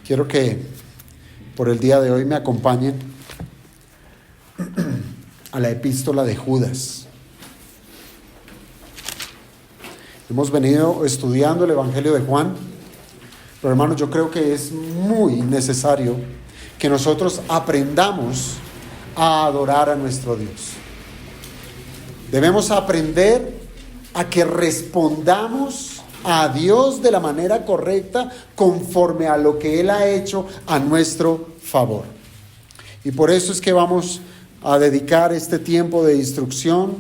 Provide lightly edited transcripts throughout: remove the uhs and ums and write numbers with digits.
Quiero que por el día de hoy me acompañen a la epístola de Judas. Hemos venido estudiando el Evangelio de Juan, pero hermanos, yo creo que es muy necesario que nosotros aprendamos a adorar a nuestro Dios. Debemos aprender a que respondamos a Dios de la manera correcta conforme a lo que Él ha hecho a nuestro favor. Y por eso es que vamos a dedicar este tiempo de instrucción,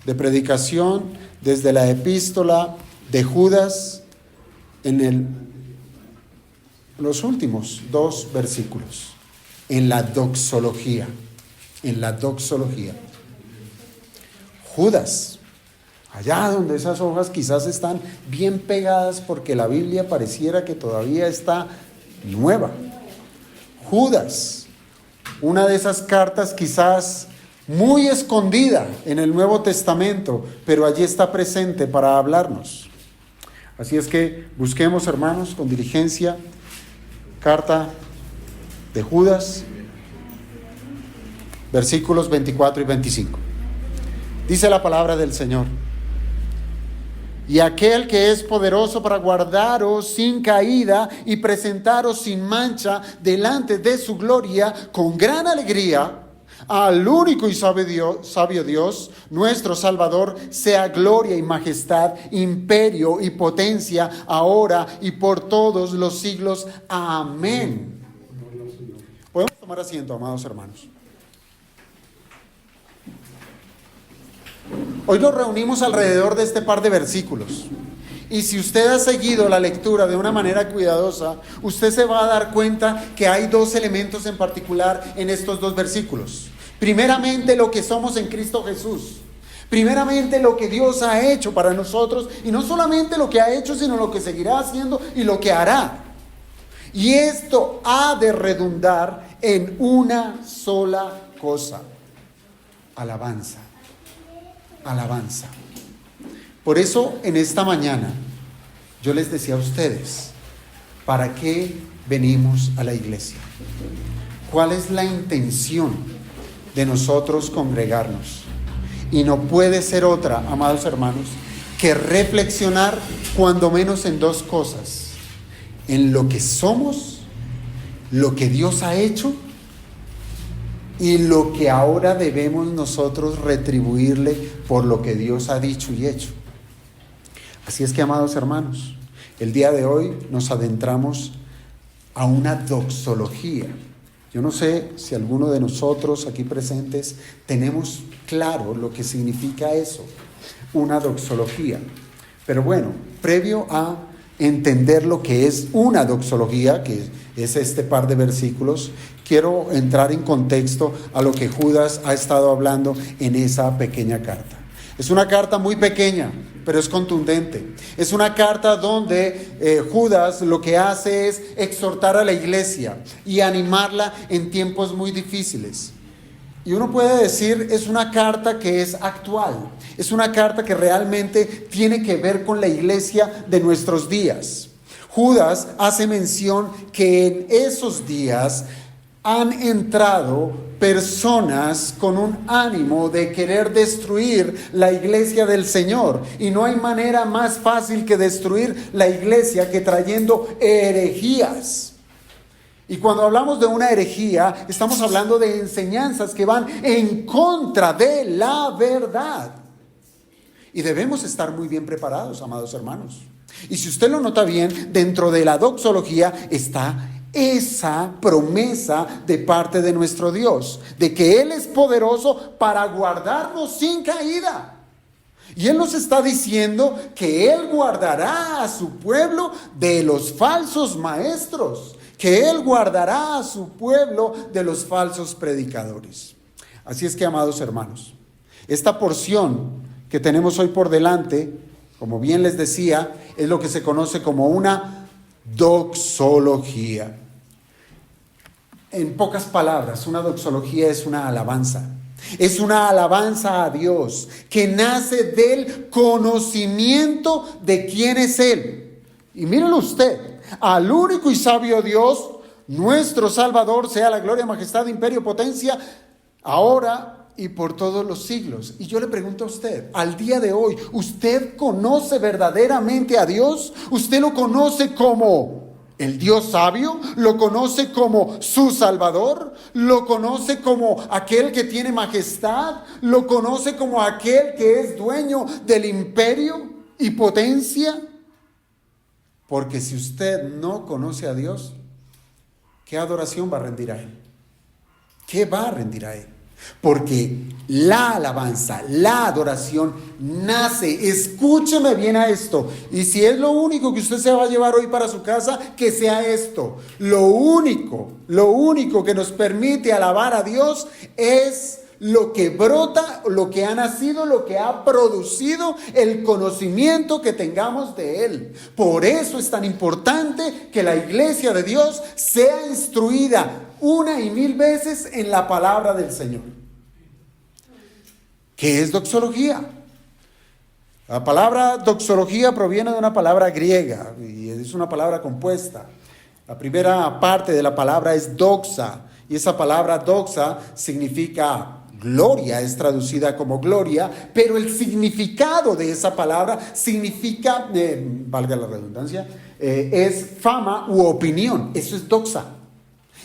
de predicación, desde la epístola de Judas los últimos 2 versículos, en la doxología. Judas, allá donde esas hojas quizás están bien pegadas porque la Biblia pareciera que todavía está nueva. Judas, una de esas cartas quizás muy escondida en el Nuevo Testamento, pero allí está presente para hablarnos. Así es que busquemos, hermanos, con diligencia, carta de Judas, versículos 24 y 25. Dice la palabra del Señor: y aquel que es poderoso para guardaros sin caída y presentaros sin mancha delante de su gloria con gran alegría, al único y sabio Dios, nuestro Salvador, sea gloria y majestad, imperio y potencia, ahora y por todos los siglos. Amén. Podemos tomar asiento, amados hermanos. Hoy nos reunimos alrededor de este par de versículos. Y si usted ha seguido la lectura de una manera cuidadosa, usted se va a dar cuenta que hay 2 elementos en particular en estos 2 versículos. Primeramente, lo que somos en Cristo Jesús. Primeramente, lo que Dios ha hecho para nosotros. Y no solamente lo que ha hecho, sino lo que seguirá haciendo y lo que hará. Y esto ha de redundar en una sola cosa: alabanza. Alabanza. Por eso en esta mañana yo les decía a ustedes, ¿para qué venimos a la iglesia? ¿Cuál es la intención de nosotros congregarnos? Y no puede ser otra, amados hermanos, que reflexionar cuando menos en 2 cosas: en lo que somos, lo que Dios ha hecho y lo que ahora debemos nosotros retribuirle por lo que Dios ha dicho y hecho. Así es que, amados hermanos, el día de hoy nos adentramos a una doxología. Yo no sé si alguno de nosotros aquí presentes tenemos claro lo que significa eso, una doxología. Pero bueno, previo a entender lo que es una doxología, que es este par de versículos, quiero entrar en contexto a lo que Judas ha estado hablando en esa pequeña carta. Es una carta muy pequeña, pero es contundente. Es una carta donde Judas lo que hace es exhortar a la iglesia y animarla en tiempos muy difíciles. Y uno puede decir, es una carta que es actual. Es una carta que realmente tiene que ver con la iglesia de nuestros días. Judas hace mención que en esos días han entrado personas con un ánimo de querer destruir la iglesia del Señor. Y no hay manera más fácil que destruir la iglesia que trayendo herejías. Y cuando hablamos de una herejía, estamos hablando de enseñanzas que van en contra de la verdad. Y debemos estar muy bien preparados, amados hermanos. Y si usted lo nota bien, dentro de la doxología está esa promesa de parte de nuestro Dios, de que Él es poderoso para guardarnos sin caída. Y Él nos está diciendo que Él guardará a su pueblo de los falsos maestros, que Él guardará a su pueblo de los falsos predicadores. Así es que, amados hermanos, esta porción que tenemos hoy por delante, como bien les decía, es lo que se conoce como una doxología. En pocas palabras, una doxología es una alabanza. Es una alabanza a Dios que nace del conocimiento de quién es Él. Y mírenlo usted, al único y sabio Dios, nuestro Salvador, sea la gloria, majestad, imperio, potencia, ahora y por todos los siglos. Y yo le pregunto a usted, al día de hoy, ¿usted conoce verdaderamente a Dios? ¿Usted lo conoce como el Dios sabio? ¿Lo conoce como su Salvador? ¿Lo conoce como aquel que tiene majestad? ¿Lo conoce como aquel que es dueño del imperio y potencia? Porque si usted no conoce a Dios, ¿qué adoración va a rendir a Él? ¿Qué va a rendir a Él? Porque la alabanza, la adoración nace, escúcheme bien a esto, y si es lo único que usted se va a llevar hoy para su casa, que sea esto. Lo único que nos permite alabar a Dios es lo que brota, lo que ha nacido, lo que ha producido el conocimiento que tengamos de Él. Por eso es tan importante que la iglesia de Dios sea instruida una y mil veces en la palabra del Señor. ¿Qué es doxología? La palabra doxología proviene de una palabra griega y es una palabra compuesta. La primera parte de la palabra es doxa, y esa palabra doxa significa gloria, es traducida como gloria, pero el significado de esa palabra significa, valga la redundancia, es fama u opinión. Eso es doxa.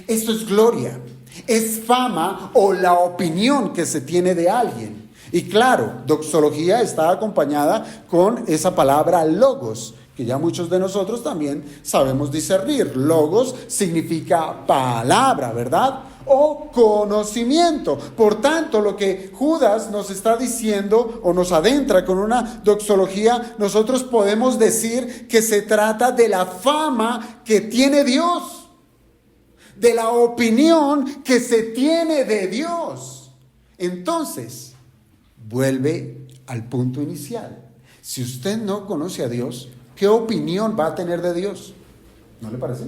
Eso es gloria, es fama o la opinión que se tiene de alguien. Y claro, doxología está acompañada con esa palabra logos, que ya muchos de nosotros también sabemos discernir. Logos significa palabra, ¿verdad? O conocimiento. Por tanto, lo que Judas nos está diciendo o nos adentra con una doxología, nosotros podemos decir que se trata de la fama que tiene Dios, de la opinión que se tiene de Dios. Entonces, vuelve al punto inicial. Si usted no conoce a Dios, ¿qué opinión va a tener de Dios? ¿No le parece?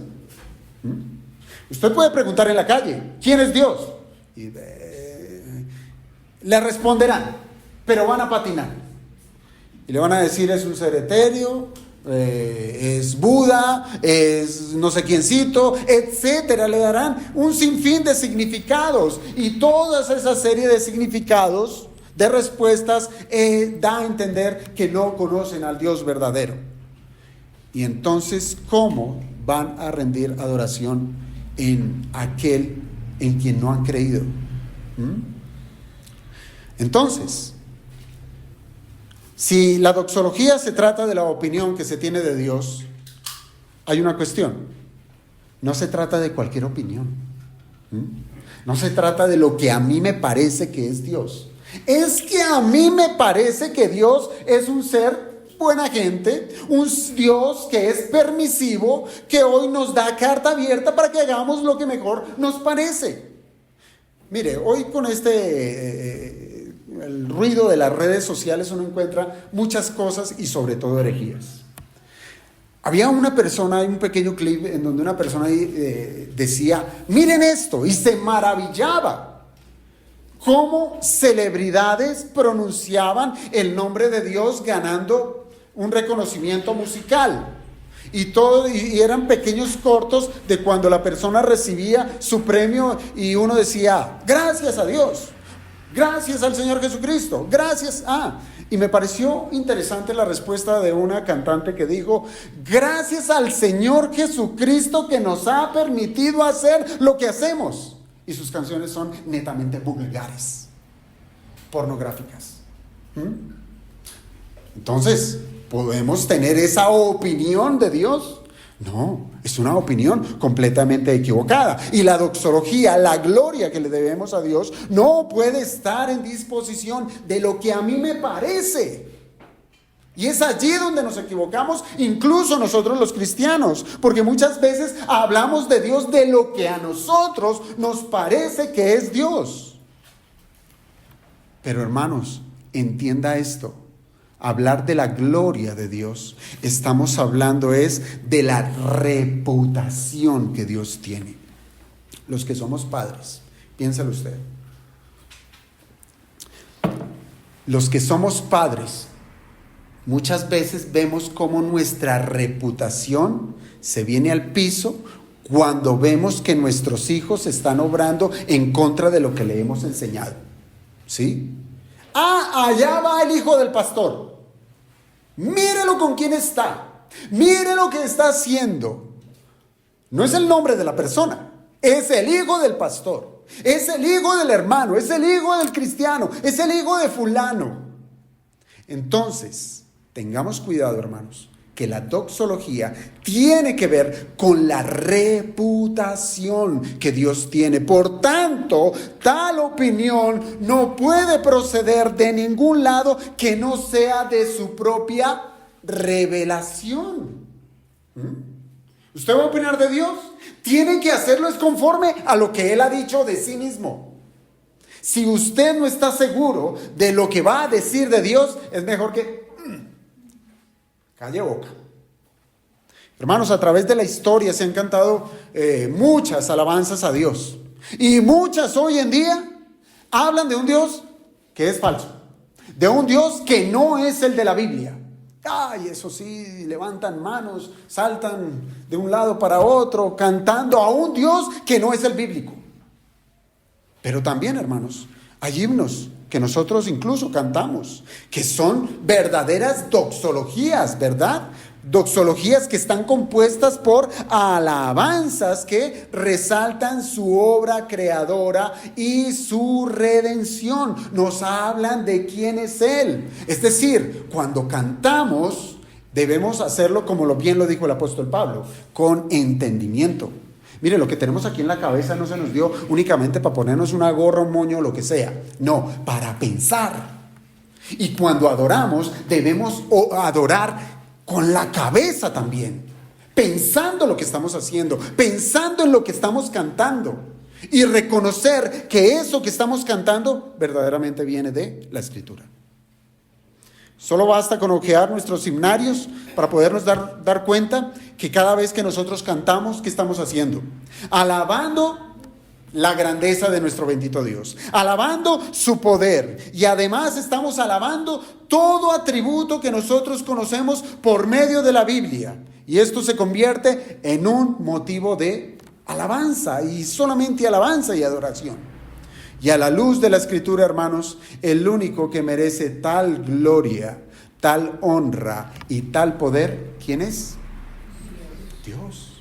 Usted puede preguntar en la calle, ¿quién es Dios? Y le responderán, pero van a patinar. Y le van a decir, es un ser etéreo, es Buda, es no sé quiéncito, etcétera. Le darán un sinfín de significados, y toda esa serie de significados, de respuestas, da a entender que no conocen al Dios verdadero. Y entonces, ¿cómo van a rendir adoración en aquel en quien no han creído? Entonces, si la doxología se trata de la opinión que se tiene de Dios, hay una cuestión. No se trata de cualquier opinión. No se trata de lo que a mí me parece que es Dios. Es que a mí me parece que Dios es un ser buena gente, un Dios que es permisivo, que hoy nos da carta abierta para que hagamos lo que mejor nos parece. Mire, hoy con el ruido de las redes sociales uno encuentra muchas cosas y sobre todo herejías. Había una persona, hay un pequeño clip en donde una persona decía, miren esto, y se maravillaba cómo celebridades pronunciaban el nombre de Dios ganando un reconocimiento musical. Y eran pequeños cortos de cuando la persona recibía su premio y uno decía, gracias a Dios, gracias al Señor Jesucristo, gracias a... Y me pareció interesante la respuesta de una cantante que dijo, gracias al Señor Jesucristo que nos ha permitido hacer lo que hacemos. Y sus canciones son netamente vulgares, pornográficas. Entonces, ¿podemos tener esa opinión de Dios? No, es una opinión completamente equivocada. Y la doxología, la gloria que le debemos a Dios, no puede estar en disposición de lo que a mí me parece. Y es allí donde nos equivocamos, incluso nosotros los cristianos, porque muchas veces hablamos de Dios de lo que a nosotros nos parece que es Dios. Pero hermanos, entienda esto. Hablar de la gloria de Dios, estamos hablando es de la reputación que Dios tiene. Los que somos padres, piénselo usted. Los que somos padres, muchas veces vemos cómo nuestra reputación se viene al piso cuando vemos que nuestros hijos están obrando en contra de lo que le hemos enseñado. ¿Sí? Allá va el hijo del pastor. Mírelo con quién está. Mire lo que está haciendo. No es el nombre de la persona, es el hijo del pastor. Es el hijo del hermano, es el hijo del cristiano, es el hijo de fulano. Entonces, tengamos cuidado, hermanos, que la doxología tiene que ver con la reputación que Dios tiene. Por tanto, tal opinión no puede proceder de ningún lado que no sea de su propia revelación. ¿Usted va a opinar de Dios? Tiene que hacerlo es conforme a lo que Él ha dicho de sí mismo. Si usted no está seguro de lo que va a decir de Dios, es mejor que calle boca. Hermanos, a través de la historia se han cantado muchas alabanzas a Dios. Y muchas hoy en día hablan de un Dios que es falso. De un Dios que no es el de la Biblia. Ay, eso sí, levantan manos, saltan de un lado para otro, cantando a un Dios que no es el bíblico. Pero también, hermanos, hay himnos que nosotros incluso cantamos, que son verdaderas doxologías, ¿verdad? Doxologías que están compuestas por alabanzas que resaltan su obra creadora y su redención. Nos hablan de quién es Él. Es decir, cuando cantamos, debemos hacerlo como bien lo dijo el apóstol Pablo, con entendimiento. Mire, lo que tenemos aquí en la cabeza no se nos dio únicamente para ponernos una gorra, un moño, lo que sea. No, para pensar. Y cuando adoramos, debemos adorar con la cabeza también, pensando lo que estamos haciendo, pensando en lo que estamos cantando y reconocer que eso que estamos cantando verdaderamente viene de la Escritura. Solo basta con ojear nuestros himnarios para podernos dar cuenta que cada vez que nosotros cantamos, ¿qué estamos haciendo? Alabando la grandeza de nuestro bendito Dios, alabando su poder, y además estamos alabando todo atributo que nosotros conocemos por medio de la Biblia, y esto se convierte en un motivo de alabanza, y solamente alabanza y adoración. Y a la luz de la Escritura, hermanos, el único que merece tal gloria, tal honra y tal poder, ¿quién es? Dios.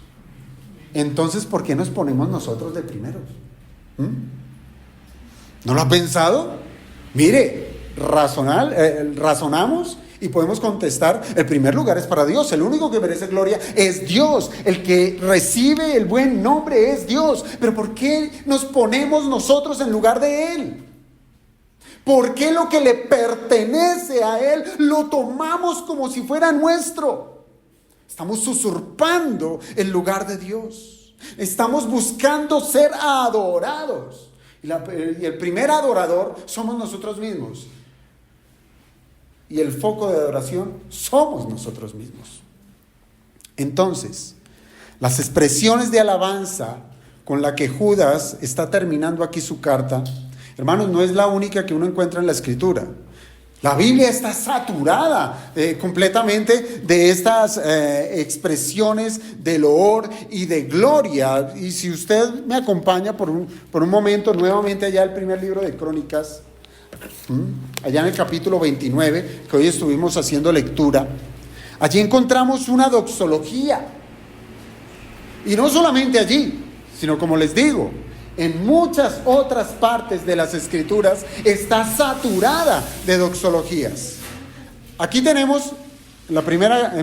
Entonces, ¿por qué nos ponemos nosotros de primeros? ¿No lo ha pensado? Mire, razonamos y podemos contestar, el primer lugar es para Dios, el único que merece gloria es Dios, el que recibe el buen nombre es Dios. Pero ¿por qué nos ponemos nosotros en lugar de Él? ¿Por qué lo que le pertenece a Él lo tomamos como si fuera nuestro? Estamos usurpando el lugar de Dios. Estamos buscando ser adorados. Y el primer adorador somos nosotros mismos. Y el foco de adoración somos nosotros mismos. Entonces, las expresiones de alabanza con la que Judas está terminando aquí su carta, hermanos, no es la única que uno encuentra en la Escritura. La Biblia está saturada completamente de estas expresiones de loor y de gloria. Y si usted me acompaña por un momento nuevamente allá el primer libro de Crónicas, allá en el capítulo 29, que hoy estuvimos haciendo lectura, allí encontramos una doxología. Y no solamente allí, sino como les digo, en muchas otras partes de las Escrituras está saturada de doxologías. Aquí tenemos el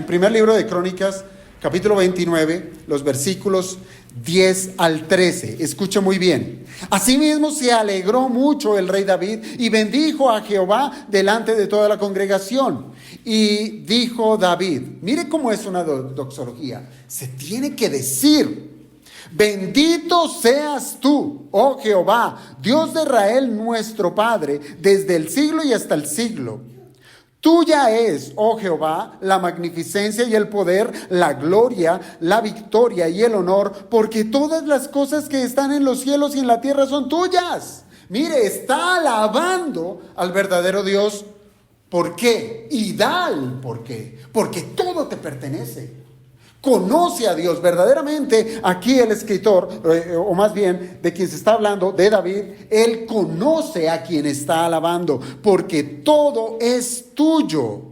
primer libro de Crónicas, capítulo 29, los versículos 10 al 13. Escuche muy bien. Asimismo se alegró mucho el rey David y bendijo a Jehová delante de toda la congregación. Y dijo David, mire cómo es una doxología. Se tiene que decir: bendito seas tú, oh Jehová, Dios de Israel, nuestro Padre, desde el siglo y hasta el siglo. Tuya es, oh Jehová, la magnificencia y el poder, la gloria, la victoria y el honor, porque todas las cosas que están en los cielos y en la tierra son tuyas. Mire, está alabando al verdadero Dios ¿Por qué? Y da el por qué. Porque todo te pertenece. Conoce a Dios verdaderamente. Aquí el escritor, o más bien de quien se está hablando, de David, él conoce a quien está alabando, porque todo es tuyo.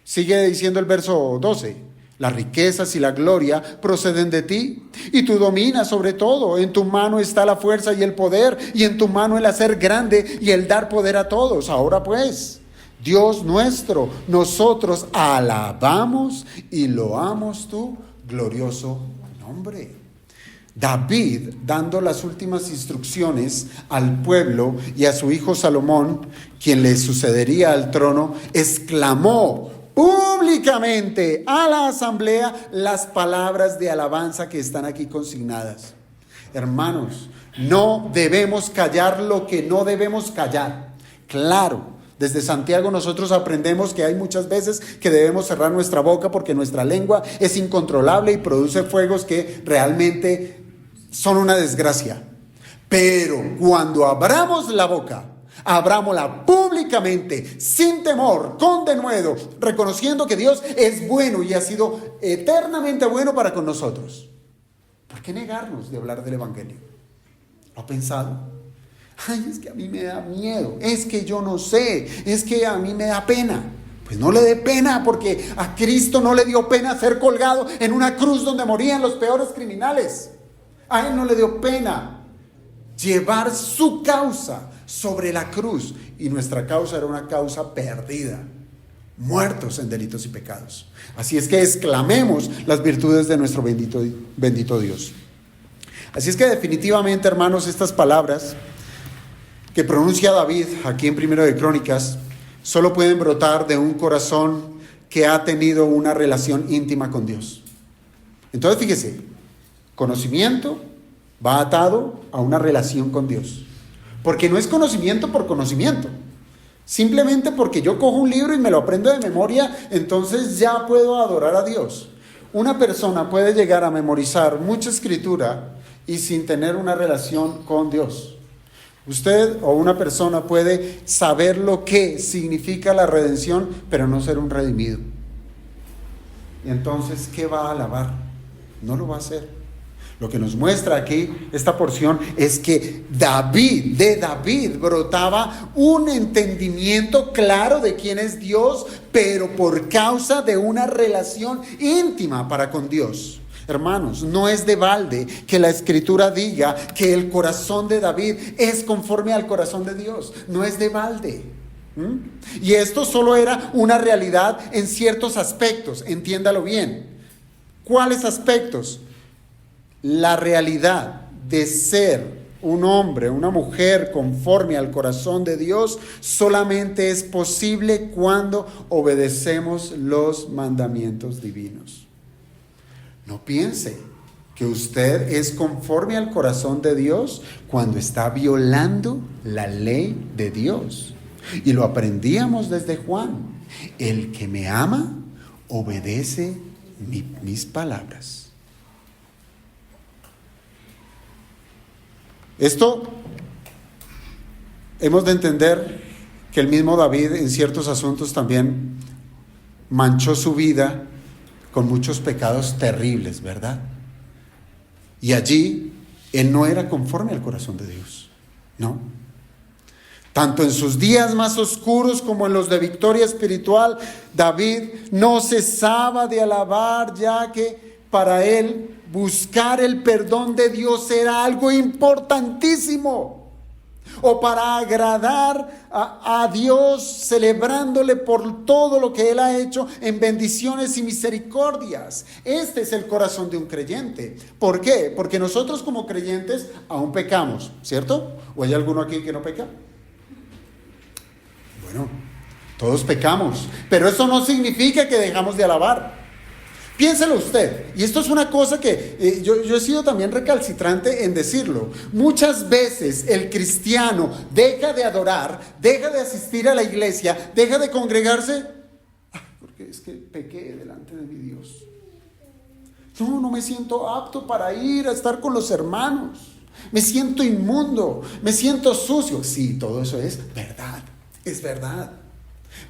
Sigue diciendo el verso 12: las riquezas y la gloria proceden de ti, y tú dominas sobre todo. En tu mano está la fuerza y el poder, y en tu mano el hacer grande y el dar poder a todos. Ahora pues, Dios nuestro, nosotros alabamos y loamos tu glorioso nombre. David, dando las últimas instrucciones al pueblo y a su hijo Salomón, quien le sucedería al trono, exclamó públicamente a la asamblea las palabras de alabanza que están aquí consignadas. Hermanos, no debemos callar lo que no debemos callar. Claro, desde Santiago nosotros aprendemos que hay muchas veces que debemos cerrar nuestra boca porque nuestra lengua es incontrolable y produce fuegos que realmente son una desgracia. Pero cuando abramos la boca, abrámosla públicamente, sin temor, con denuedo, reconociendo que Dios es bueno y ha sido eternamente bueno para con nosotros. ¿Por qué negarnos de hablar del Evangelio? ¿Lo ha pensado? Ay, es que a mí me da miedo, es que yo no sé, es que a mí me da pena. Pues no le dé pena, porque a Cristo no le dio pena ser colgado en una cruz donde morían los peores criminales. A Él no le dio pena llevar su causa sobre la cruz, y nuestra causa era una causa perdida, muertos en delitos y pecados. Así es que exclamemos las virtudes de nuestro bendito Dios. Así es que definitivamente, hermanos, estas palabras que pronuncia David aquí en Primero de Crónicas solo pueden brotar de un corazón que ha tenido una relación íntima con Dios. Entonces fíjese, conocimiento va atado a una relación con Dios, porque no es conocimiento por conocimiento, simplemente porque yo cojo un libro y me lo aprendo de memoria, entonces ya puedo adorar a Dios. Una persona puede llegar a memorizar mucha escritura y sin tener una relación con Dios. Usted o una persona puede saber lo que significa la redención, pero no ser un redimido. Entonces, ¿qué va a alabar? No lo va a hacer. Lo que nos muestra aquí esta porción es que de David brotaba un entendimiento claro de quién es Dios, pero por causa de una relación íntima para con Dios. Hermanos, no es de balde que la Escritura diga que el corazón de David es conforme al corazón de Dios. No es de balde. Y esto solo era una realidad en ciertos aspectos, entiéndalo bien. ¿Cuáles aspectos? La realidad de ser un hombre, una mujer conforme al corazón de Dios solamente es posible cuando obedecemos los mandamientos divinos. No piense que usted es conforme al corazón de Dios cuando está violando la ley de Dios. Y lo aprendíamos desde Juan. El que me ama, obedece mis palabras. Esto hemos de entender que el mismo David en ciertos asuntos también manchó su vida con muchos pecados terribles, ¿verdad? Y allí él no era conforme al corazón de Dios, ¿no? Tanto en sus días más oscuros como en los de victoria espiritual, David no cesaba de alabar, ya que para él buscar el perdón de Dios era algo importantísimo. O para agradar a Dios, celebrándole por todo lo que Él ha hecho en bendiciones y misericordias. Este es el corazón de un creyente. ¿Por qué? Porque nosotros como creyentes aún pecamos, ¿cierto? ¿O hay alguno aquí que no peca? Bueno, todos pecamos, pero eso no significa que dejamos de alabar. Piénselo usted, y esto es una cosa que yo he sido también recalcitrante en decirlo. Muchas veces el cristiano deja de adorar, deja de asistir a la iglesia, deja de congregarse, porque es que pequé delante de mi Dios. No me siento apto para ir a estar con los hermanos. Me siento inmundo, me siento sucio. Sí, todo eso es verdad, es verdad.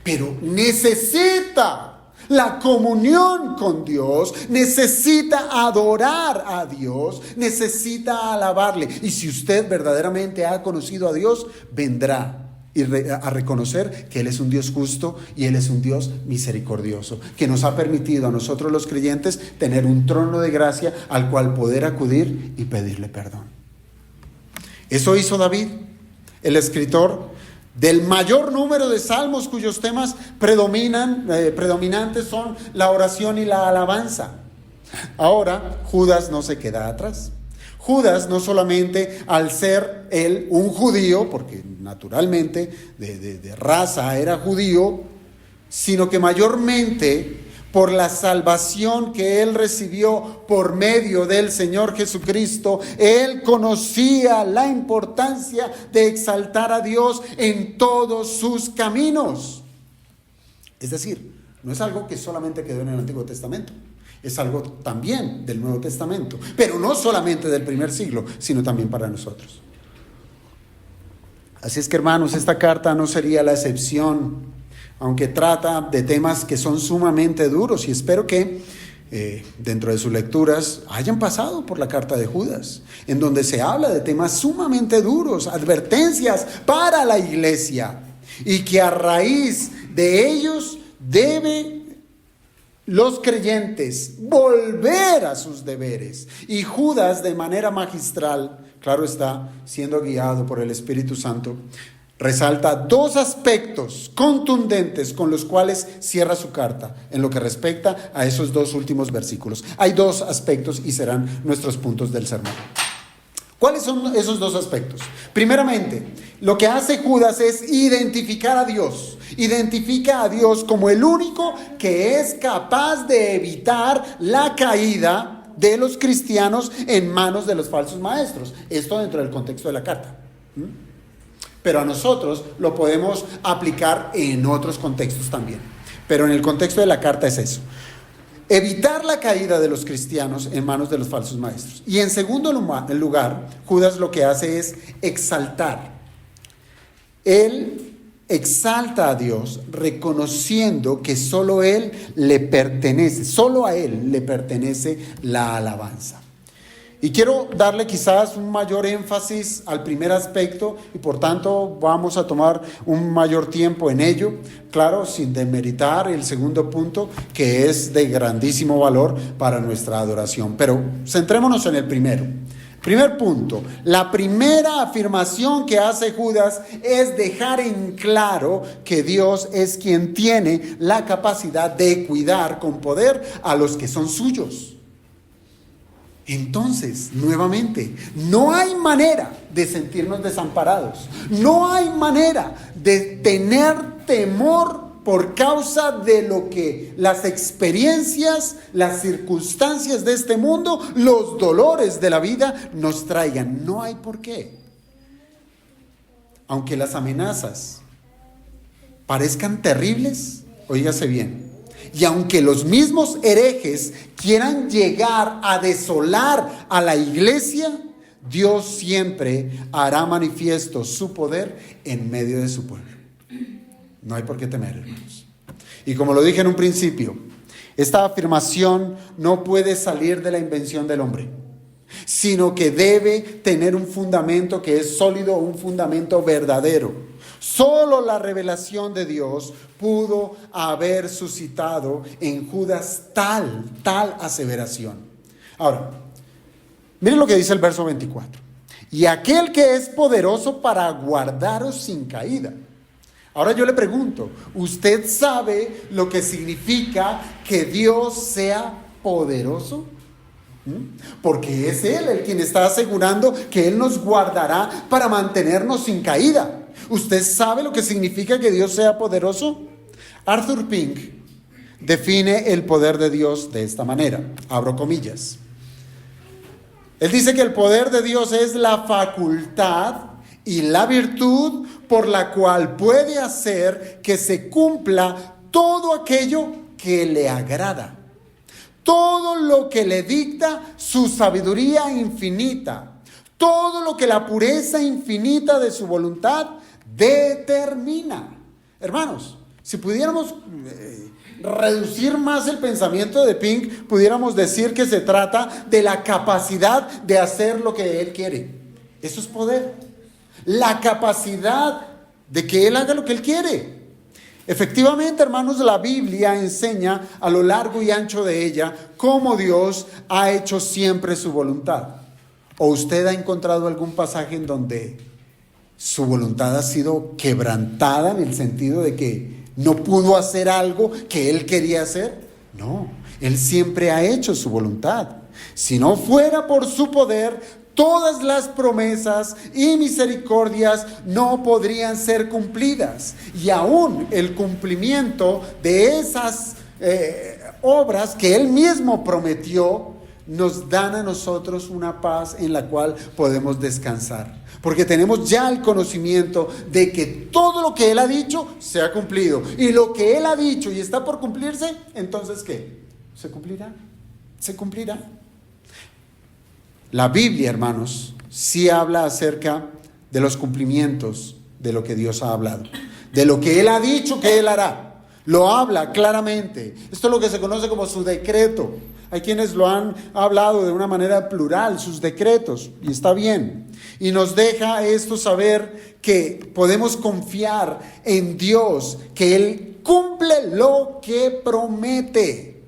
pero necesita la comunión con Dios, necesita adorar a Dios, necesita alabarle. Y si usted verdaderamente ha conocido a Dios, vendrá a reconocer que Él es un Dios justo y Él es un Dios misericordioso, que nos ha permitido a nosotros los creyentes tener un trono de gracia al cual poder acudir y pedirle perdón. Eso hizo David, el escritor del mayor número de salmos cuyos temas predominantes son la oración y la alabanza. Ahora, Judas no se queda atrás. Judas no solamente al ser él un judío, porque naturalmente de raza era judío, sino que mayormente por la salvación que él recibió por medio del Señor Jesucristo, él conocía la importancia de exaltar a Dios en todos sus caminos. Es decir, no es algo que solamente quedó en el Antiguo Testamento, es algo también del Nuevo Testamento, pero no solamente del primer siglo, sino también para nosotros. Así es que, hermanos, esta carta no sería la excepción, aunque trata de temas que son sumamente duros, y espero que dentro de sus lecturas hayan pasado por la carta de Judas, en donde se habla de temas sumamente duros, advertencias para la iglesia, y que a raíz de ellos debe los creyentes volver a sus deberes. Y Judas, de manera magistral, claro está, siendo guiado por el Espíritu Santo, resalta dos aspectos contundentes con los cuales cierra su carta en lo que respecta a esos dos últimos versículos. Hay dos aspectos y serán nuestros puntos del sermón. ¿Cuáles son esos dos aspectos? Primeramente, lo que hace Judas es identificar a Dios. Identifica a Dios como el único que es capaz de evitar la caída de los cristianos en manos de los falsos maestros. Esto dentro del contexto de la carta. Pero a nosotros lo podemos aplicar en otros contextos también. Pero en el contexto de la carta es eso. Evitar la caída de los cristianos en manos de los falsos maestros. Y en segundo lugar, Judas lo que hace es exaltar. Él exalta a Dios reconociendo que solo a Él le pertenece la alabanza. Y quiero darle quizás un mayor énfasis al primer aspecto y por tanto vamos a tomar un mayor tiempo en ello, claro, sin demeritar el segundo punto que es de grandísimo valor para nuestra adoración. Pero centrémonos en el primero. Primer punto, la primera afirmación que hace Judas es dejar en claro que Dios es quien tiene la capacidad de cuidar con poder a los que son suyos. Entonces, nuevamente, no hay manera de sentirnos desamparados. No hay manera de tener temor por causa de lo que las experiencias, las circunstancias de este mundo, los dolores de la vida nos traigan. No hay por qué. Aunque las amenazas parezcan terribles, óigase bien. Y aunque los mismos herejes quieran llegar a desolar a la iglesia, Dios siempre hará manifiesto su poder en medio de su pueblo. No hay por qué temer, hermanos. Y como lo dije en un principio, esta afirmación no puede salir de la invención del hombre, sino que debe tener un fundamento que es sólido, un fundamento verdadero. Solo la revelación de Dios pudo haber suscitado en Judas tal aseveración. Ahora, miren lo que dice el verso 24. Y aquel que es poderoso para guardaros sin caída. Ahora yo le pregunto, ¿usted sabe lo que significa que Dios sea poderoso? Porque es Él el quien está asegurando que Él nos guardará para mantenernos sin caída. ¿Usted sabe lo que significa que Dios sea poderoso? Arthur Pink define el poder de Dios de esta manera, abro comillas. Él dice que el poder de Dios es la facultad y la virtud por la cual puede hacer que se cumpla todo aquello que le agrada. Todo lo que le dicta su sabiduría infinita. Todo lo que la pureza infinita de su voluntad determina. Hermanos, Si pudiéramos reducir más el pensamiento de Pink, pudiéramos decir que se trata de la capacidad de hacer lo que Él quiere. Eso es poder. La capacidad de que Él haga lo que Él quiere. Efectivamente, hermanos, la Biblia enseña a lo largo y ancho de ella cómo Dios ha hecho siempre su voluntad. ¿O usted ha encontrado algún pasaje en donde su voluntad ha sido quebrantada en el sentido de que no pudo hacer algo que Él quería hacer? No, Él siempre ha hecho su voluntad. Si no fuera por su poder, todas las promesas y misericordias no podrían ser cumplidas. Y aún el cumplimiento de esas obras que Él mismo prometió, nos dan a nosotros una paz en la cual podemos descansar. Porque tenemos ya el conocimiento de que todo lo que Él ha dicho se ha cumplido. Y lo que Él ha dicho y está por cumplirse, entonces ¿qué? ¿Se cumplirá? ¿Se cumplirá? La Biblia, hermanos, sí habla acerca de los cumplimientos de lo que Dios ha hablado, de lo que Él ha dicho que Él hará. Lo habla claramente. Esto es lo que se conoce como su decreto. Hay quienes lo han hablado de una manera plural, sus decretos, y está bien. Y nos deja esto saber que podemos confiar en Dios, que Él cumple lo que promete.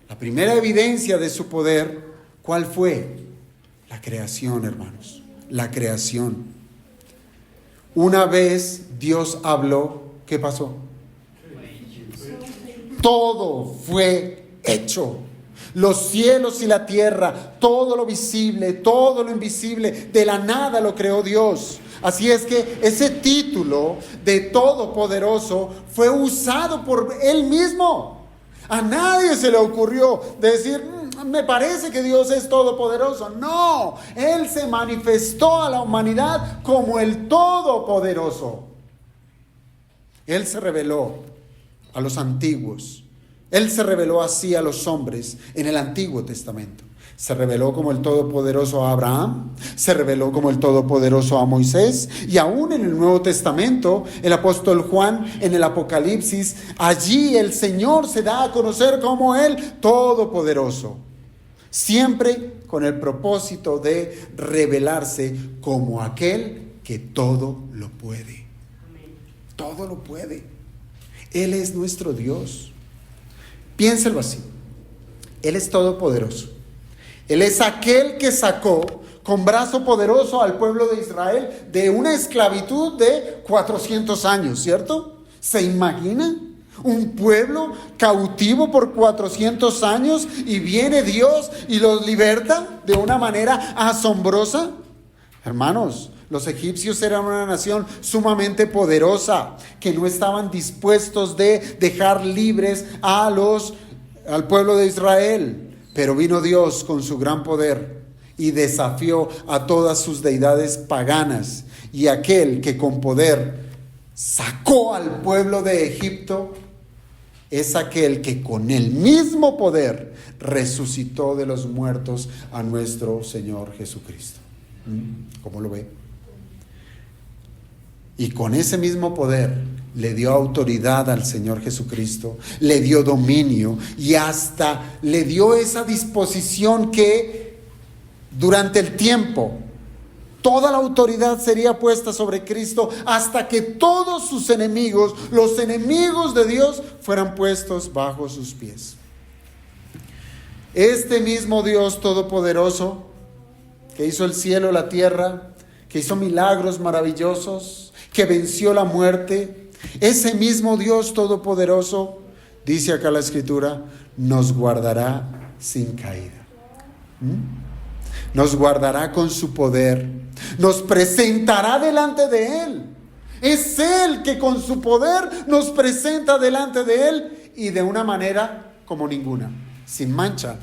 La primera evidencia de su poder, ¿cuál fue? La creación, hermanos, la creación. Una vez Dios habló, ¿qué pasó? Todo fue hecho. Los cielos y la tierra, todo lo visible, todo lo invisible, de la nada lo creó Dios. Así es que ese título de Todopoderoso fue usado por Él mismo. A nadie se le ocurrió decir, me parece que Dios es todopoderoso. No, Él se manifestó a la humanidad como el Todopoderoso. Él se reveló a los antiguos. Él se reveló así a los hombres en el Antiguo Testamento. Se reveló como el Todopoderoso a Abraham, se reveló como el Todopoderoso a Moisés, y aún en el Nuevo Testamento, el apóstol Juan en el Apocalipsis, allí el Señor se da a conocer como el Todopoderoso, siempre con el propósito de revelarse como aquel que todo lo puede. Todo lo puede. Él es nuestro Dios. Piénselo así. Él es todopoderoso. Él es aquel que sacó con brazo poderoso al pueblo de Israel de una esclavitud de 400 años, ¿cierto? ¿Se imagina? Un pueblo cautivo por 400 años y viene Dios y los liberta de una manera asombrosa. Hermanos, los egipcios eran una nación sumamente poderosa que no estaban dispuestos de dejar libres al pueblo de Israel. Pero vino Dios con su gran poder y desafió a todas sus deidades paganas. Y aquel que con poder sacó al pueblo de Egipto es aquel que con el mismo poder resucitó de los muertos a nuestro Señor Jesucristo. ¿Cómo lo ve? Y con ese mismo poder le dio autoridad al Señor Jesucristo, le dio dominio y hasta le dio esa disposición que durante el tiempo toda la autoridad sería puesta sobre Cristo hasta que todos sus enemigos, los enemigos de Dios, fueran puestos bajo sus pies. Este mismo Dios todopoderoso que hizo el cielo, la tierra, que hizo milagros maravillosos, que venció la muerte, ese mismo Dios todopoderoso, dice acá la Escritura, nos guardará sin caída. Nos guardará con su poder, nos presentará delante de Él. Es Él que con su poder nos presenta delante de Él y de una manera como ninguna, sin mancha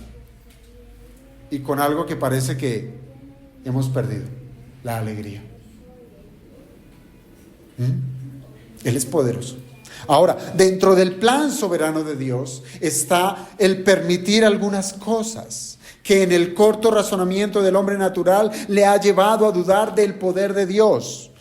y con algo que parece que hemos perdido, la alegría. Él es poderoso. Ahora, dentro del plan soberano de Dios está el permitir algunas cosas que en el corto razonamiento del hombre natural le ha llevado a dudar del poder de Dios.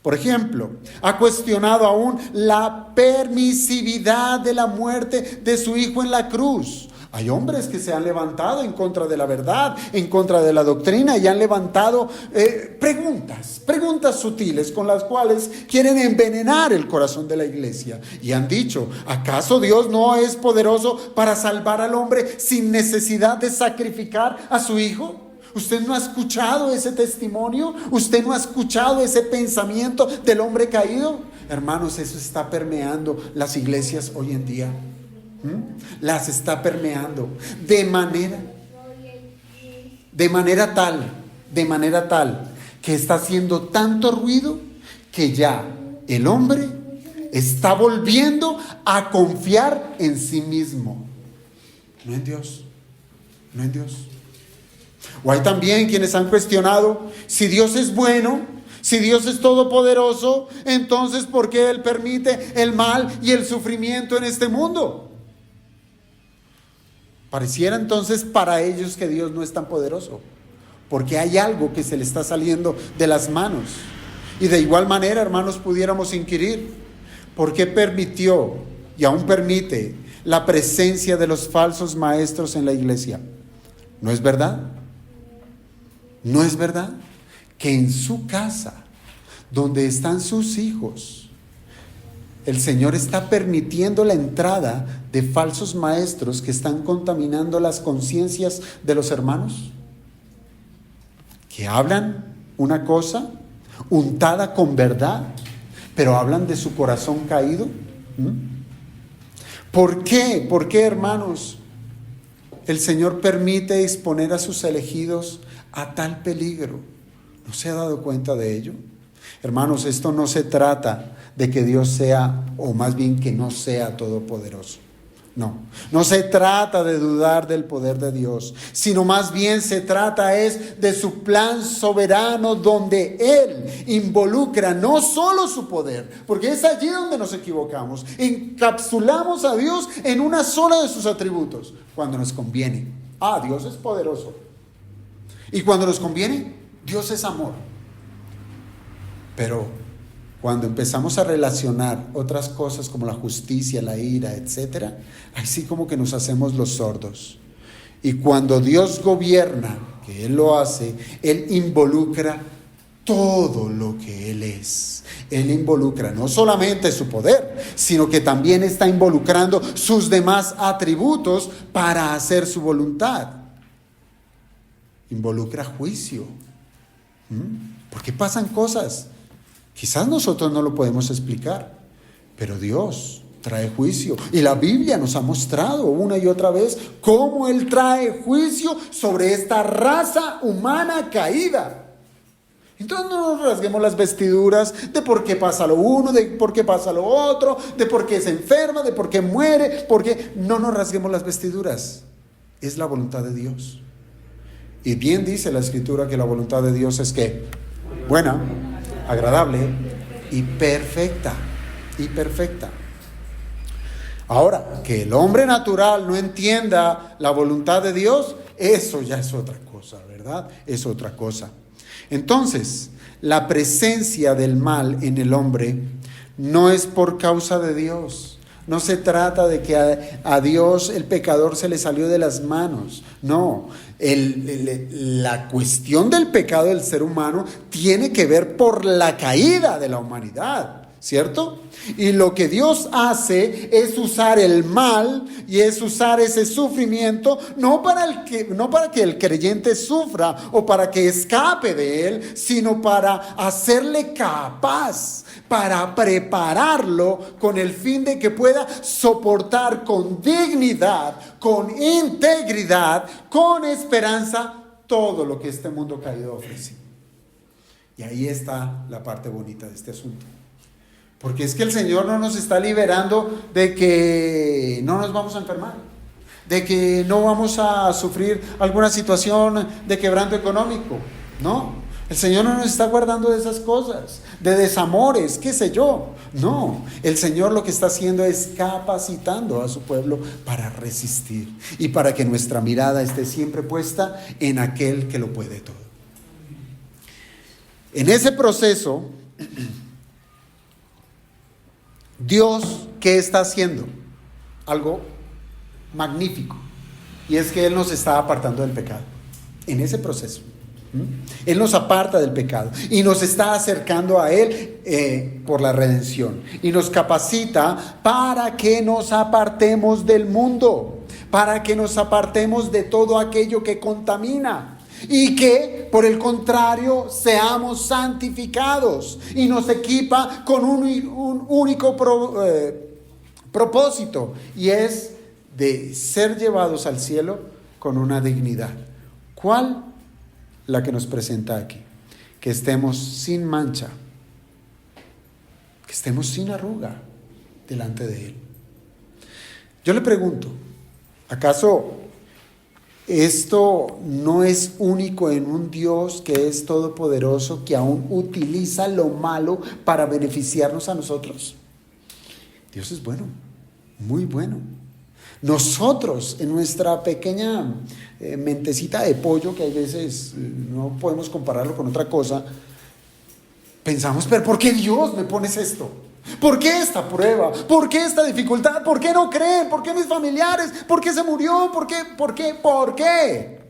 Por ejemplo, ha cuestionado aún la permisividad de la muerte de su hijo en la cruz. Hay hombres que se han levantado en contra de la verdad, en contra de la doctrina, y han levantado preguntas sutiles con las cuales quieren envenenar el corazón de la iglesia. Y han dicho, ¿acaso Dios no es poderoso para salvar al hombre sin necesidad de sacrificar a su hijo? ¿Usted no ha escuchado ese testimonio? ¿Usted no ha escuchado ese pensamiento del hombre caído? Hermanos, eso está permeando las iglesias hoy en día. Las está permeando de manera tal que está haciendo tanto ruido que ya el hombre está volviendo a confiar en sí mismo, no en Dios, no en Dios. O hay también quienes han cuestionado, si Dios es bueno, si Dios es todopoderoso, entonces ¿por qué Él permite el mal y el sufrimiento en este mundo? Pareciera entonces para ellos que Dios no es tan poderoso, porque hay algo que se le está saliendo de las manos. Y de igual manera, hermanos, pudiéramos inquirir, ¿por qué permitió y aún permite la presencia de los falsos maestros en la iglesia? ¿No es verdad? ¿No es verdad que en su casa, donde están sus hijos, el Señor está permitiendo la entrada de falsos maestros que están contaminando las conciencias de los hermanos? Que hablan una cosa untada con verdad, pero hablan de su corazón caído. ¿Por qué? ¿Por qué, hermanos, el Señor permite exponer a sus elegidos a tal peligro? ¿No se ha dado cuenta de ello? Hermanos, esto no se trata de que Dios sea, o más bien que no sea todopoderoso. No se trata de dudar del poder de Dios, sino más bien se trata de su plan soberano, donde Él involucra no solo su poder, porque es allí donde nos equivocamos. Encapsulamos a Dios en una sola de sus atributos, cuando nos conviene. Dios es poderoso. Y cuando nos conviene, Dios es amor. Pero cuando empezamos a relacionar otras cosas como la justicia, la ira, etcétera, así como que nos hacemos los sordos. Y cuando Dios gobierna, que Él lo hace, Él involucra todo lo que Él es. Él involucra no solamente su poder, sino que también está involucrando sus demás atributos para hacer su voluntad. Involucra juicio. Porque pasan cosas. Quizás nosotros no lo podemos explicar, pero Dios trae juicio. Y la Biblia nos ha mostrado una y otra vez cómo Él trae juicio sobre esta raza humana caída. Entonces no nos rasguemos las vestiduras de por qué pasa lo uno, de por qué pasa lo otro, de por qué se enferma, de por qué muere, no nos rasguemos las vestiduras. Es la voluntad de Dios. Y bien dice la Escritura que la voluntad de Dios es ¿qué? Buena, agradable y perfecta. Ahora, que el hombre natural no entienda la voluntad de Dios, eso ya es otra cosa, ¿verdad? Es otra cosa. Entonces, la presencia del mal en el hombre no es por causa de Dios. No se trata de que a Dios el pecador se le salió de las manos. No, la cuestión del pecado del ser humano tiene que ver por la caída de la humanidad, ¿cierto? Y lo que Dios hace es usar el mal y es usar ese sufrimiento no para que el creyente sufra o para que escape de él, sino para hacerle capaz, para prepararlo con el fin de que pueda soportar con dignidad, con integridad, con esperanza todo lo que este mundo caído ofrece. Y ahí está la parte bonita de este asunto. Porque es que el Señor no nos está liberando de que no nos vamos a enfermar, de que no vamos a sufrir alguna situación de quebranto económico. No, el Señor no nos está guardando de esas cosas, de desamores, qué sé yo. No, el Señor lo que está haciendo es capacitando a su pueblo para resistir y para que nuestra mirada esté siempre puesta en aquel que lo puede todo. En ese proceso Dios, ¿qué está haciendo? Algo magnífico. Y es que Él nos está apartando del pecado. En ese proceso. Él nos aparta del pecado y nos está acercando a Él por la redención. Y nos capacita para que nos apartemos del mundo. Para que nos apartemos de todo aquello que contamina. Y que, por el contrario, seamos santificados. Y nos equipa con un único propósito. Y es de ser llevados al cielo con una dignidad. ¿Cuál? La que nos presenta aquí. Que estemos sin mancha. Que estemos sin arruga delante de Él. Yo le pregunto, ¿acaso esto no es único en un Dios que es todopoderoso, que aún utiliza lo malo para beneficiarnos a nosotros? Dios es bueno, muy bueno. Nosotros, en nuestra pequeña mentecita de pollo, que a veces no podemos compararlo con otra cosa, pensamos, pero ¿por qué Dios me pones esto? ¿Por qué esta prueba? ¿Por qué esta dificultad? ¿Por qué no creen? ¿Por qué mis familiares? ¿Por qué se murió? ¿Por qué? ¿Por qué? ¿Por qué?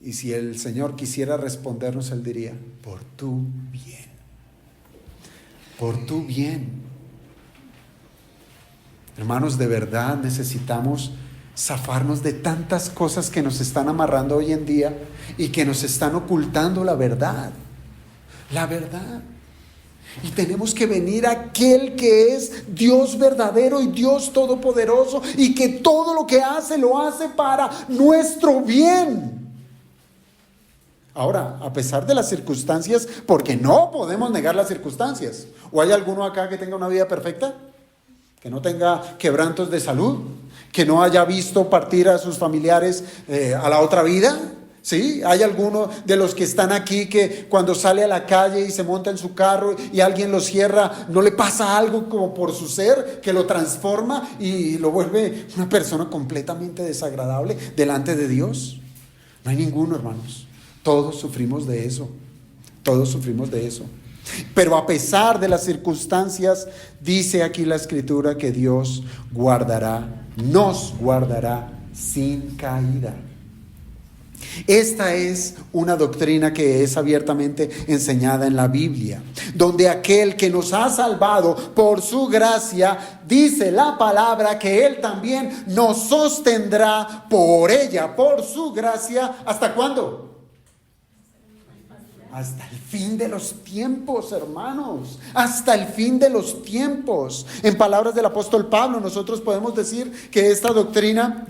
Y si el Señor quisiera respondernos, Él diría, por tu bien. Por tu bien. Hermanos, de verdad necesitamos zafarnos de tantas cosas que nos están amarrando hoy en día y que nos están ocultando la verdad. La verdad. Y tenemos que venir a aquel que es Dios verdadero y Dios todopoderoso y que todo lo que hace lo hace para nuestro bien. Ahora, a pesar de las circunstancias, porque no podemos negar las circunstancias. ¿O hay alguno acá que tenga una vida perfecta? Que no tenga quebrantos de salud, que no haya visto partir a sus familiares a la otra vida. ¿Sí? Hay alguno de los que están aquí que cuando sale a la calle y se monta en su carro y alguien lo cierra, ¿no le pasa algo como por su ser que lo transforma y lo vuelve una persona completamente desagradable delante de Dios? No hay ninguno, hermanos. Todos sufrimos de eso. Todos sufrimos de eso. Pero a pesar de las circunstancias, dice aquí la Escritura que Dios nos guardará sin caída. Esta es una doctrina que es abiertamente enseñada en la Biblia, donde aquel que nos ha salvado por su gracia, dice la palabra que Él también nos sostendrá por ella, por su gracia. ¿Hasta cuándo? Hasta el fin de los tiempos, hermanos. Hasta el fin de los tiempos. En palabras del apóstol Pablo, nosotros podemos decir que de esta doctrina,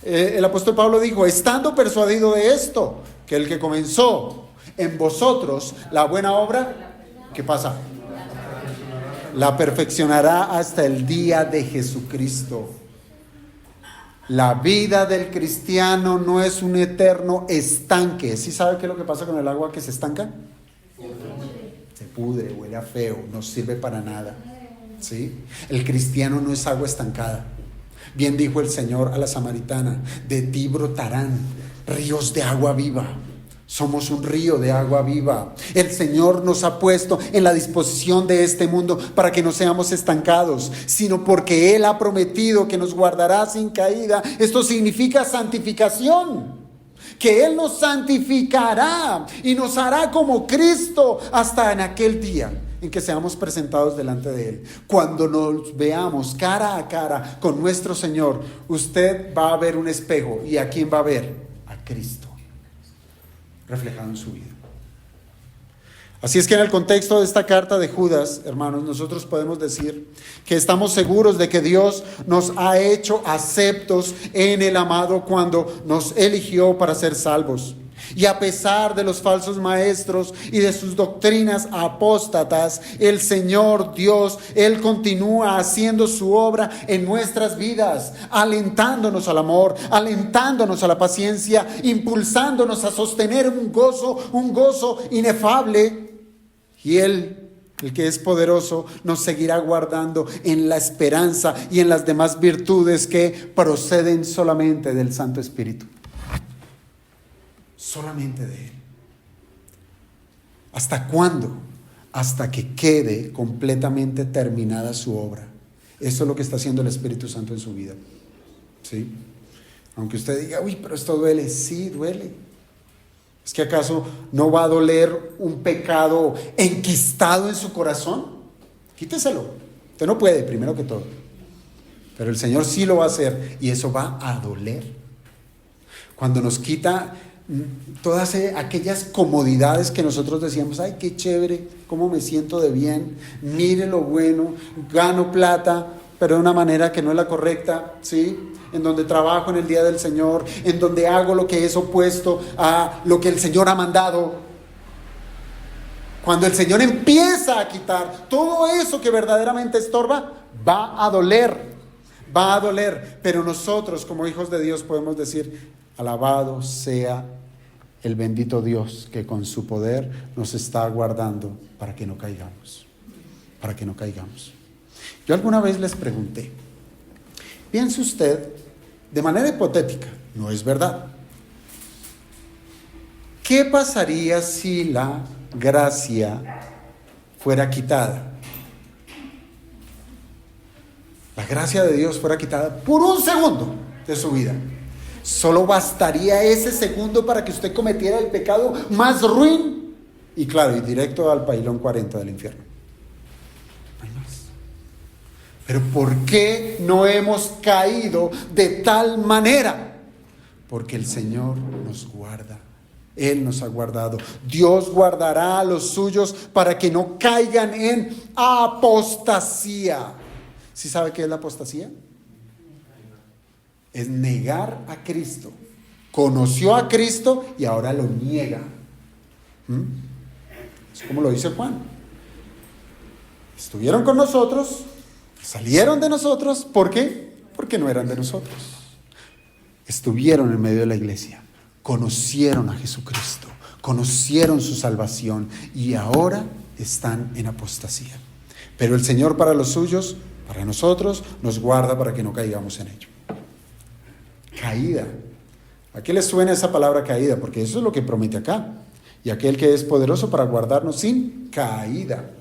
el apóstol Pablo dijo, estando persuadido de esto, que el que comenzó en vosotros la buena obra, ¿qué pasa? La perfeccionará hasta el día de Jesucristo. La vida del cristiano no es un eterno estanque. ¿Sí sabe qué es lo que pasa con el agua que se estanca? Se pudre, huele a feo, no sirve para nada. ¿Sí? El cristiano no es agua estancada. Bien dijo el Señor a la samaritana, de ti brotarán ríos de agua viva. Somos un río de agua viva. El Señor nos ha puesto en la disposición de este mundo para que no seamos estancados, sino porque Él ha prometido que nos guardará sin caída. Esto significa santificación, que Él nos santificará y nos hará como Cristo hasta en aquel día en que seamos presentados delante de Él. Cuando nos veamos cara a cara con nuestro Señor, usted va a ver un espejo. ¿Y a quién va a ver? A Cristo reflejado en su vida. Así es que en el contexto de esta carta de Judas, hermanos, nosotros podemos decir que estamos seguros de que Dios nos ha hecho aceptos en el amado cuando nos eligió para ser salvos. Y a pesar de los falsos maestros y de sus doctrinas apóstatas, el Señor Dios, Él continúa haciendo su obra en nuestras vidas, alentándonos al amor, alentándonos a la paciencia, impulsándonos a sostener un gozo inefable. Y Él, el que es poderoso, nos seguirá guardando en la esperanza y en las demás virtudes que proceden solamente del Santo Espíritu. Solamente de Él. ¿Hasta cuándo? hasta que quede completamente terminada su obra. Esto es lo que está haciendo el Espíritu Santo en su vida. ¿Sí? Aunque usted diga, uy, pero esto duele. Sí, duele. ¿Es que acaso no va a doler un pecado enquistado en su corazón? Quíteselo. Usted no puede, primero que todo. Pero el Señor sí lo va a hacer y eso va a doler. Cuando nos quita todas aquellas comodidades que nosotros decíamos, ay, qué chévere, cómo me siento de bien, mire lo bueno, gano plata, pero de una manera que no es la correcta, ¿sí? En donde trabajo en el día del Señor, en donde hago lo que es opuesto a lo que el Señor ha mandado. Cuando el Señor empieza a quitar todo eso que verdaderamente estorba, va a doler, pero nosotros como hijos de Dios podemos decir, alabado sea el bendito Dios que con su poder nos está guardando para que no caigamos, Yo alguna vez les pregunté, piense usted de manera hipotética, no es verdad, ¿qué pasaría si la gracia fuera quitada? La gracia de Dios fuera quitada por un segundo de su vida. Solo bastaría ese segundo para que usted cometiera el pecado más ruin y claro, y directo al pailón 40 del infierno. No hay más. Pero ¿por qué no hemos caído de tal manera? Porque el Señor nos guarda. Él nos ha guardado. Dios guardará a los suyos para que no caigan en apostasía. ¿Sí sabe qué es la apostasía? Es negar a Cristo. Conoció a Cristo y ahora lo niega. Es como lo dice Juan. Estuvieron con nosotros, salieron de nosotros. ¿Por qué? Porque no eran de nosotros. Estuvieron en medio de la iglesia, conocieron a Jesucristo, conocieron su salvación y ahora están en apostasía. Pero el Señor para los suyos, para nosotros, nos guarda para que no caigamos en ello. Caída. ¿A qué le suena esa palabra caída? Porque eso es lo que promete acá. Y aquel que es poderoso para guardarnos sin caída.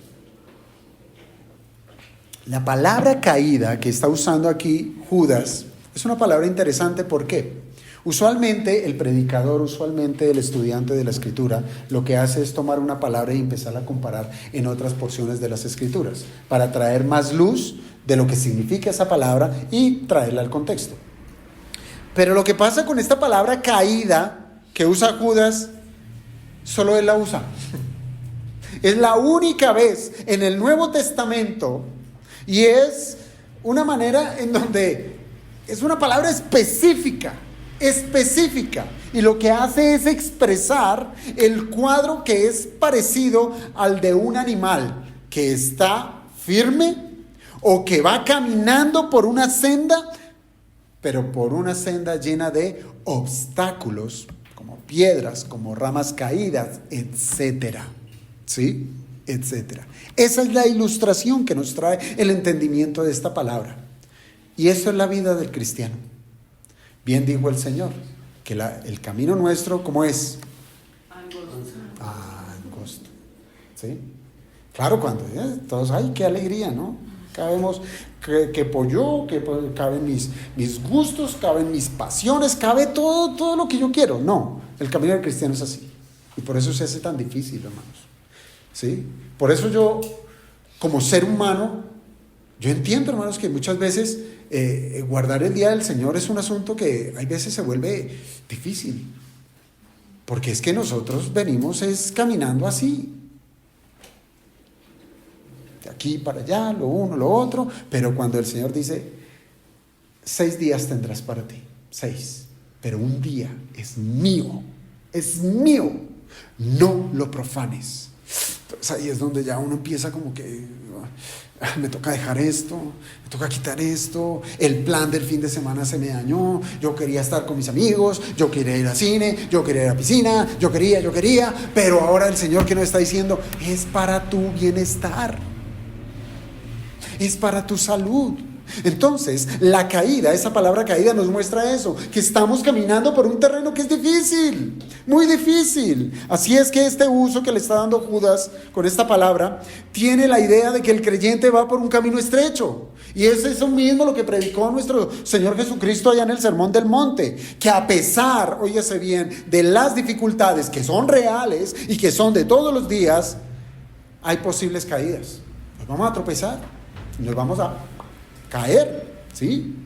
La palabra caída que está usando aquí Judas es una palabra interesante. ¿Por qué? Usualmente el predicador, usualmente el estudiante de la Escritura, lo que hace es tomar una palabra y empezar a comparar en otras porciones de las Escrituras para traer más luz de lo que significa esa palabra y traerla al contexto. Pero lo que pasa con esta palabra caída que usa Judas, solo él la usa. Es la única vez en el Nuevo Testamento y es una manera en donde es una palabra específica. Y lo que hace es expresar el cuadro que es parecido al de un animal que está firme o que va caminando por una senda, pero por una senda llena de obstáculos, como piedras, como ramas caídas, etcétera. ¿Sí? Etcétera. Esa es la ilustración que nos trae el entendimiento de esta palabra. Y eso es la vida del cristiano. Bien dijo el Señor, que el camino nuestro, ¿cómo es? Angosto. ¿Sí? Claro, cuando todos, ¡ay, qué alegría!, ¿no? Cabemos, que pollo, caben mis gustos, caben mis pasiones, cabe todo lo que yo quiero. No, el camino del cristiano es así. Y por eso se hace tan difícil, hermanos. ¿Sí? Por eso yo, como ser humano, yo entiendo, hermanos, que muchas veces guardar el día del Señor es un asunto que hay veces se vuelve difícil. Porque es que nosotros venimos caminando así. De aquí para allá, lo uno, lo otro. Pero cuando el Señor dice, 6 días tendrás para ti. 6. Pero un día es mío. Es mío. No lo profanes. Entonces ahí es donde ya uno empieza como que me toca dejar esto, me toca quitar esto, el plan del fin de semana se me dañó, yo quería estar con mis amigos, yo quería ir al cine, yo quería ir a la piscina, yo quería, pero ahora el Señor que nos está diciendo, es para tu bienestar, es para tu salud, Entonces, la caída, esa palabra caída nos muestra eso, que estamos caminando por un terreno que es difícil, muy difícil. Así es que este uso que le está dando Judas con esta palabra, tiene la idea de que el creyente va por un camino estrecho. Y es eso mismo lo que predicó nuestro Señor Jesucristo allá en el Sermón del Monte, que a pesar, óyese bien, de las dificultades que son reales y que son de todos los días, hay posibles caídas. Nos vamos a tropezar, nos vamos a caer, ¿sí?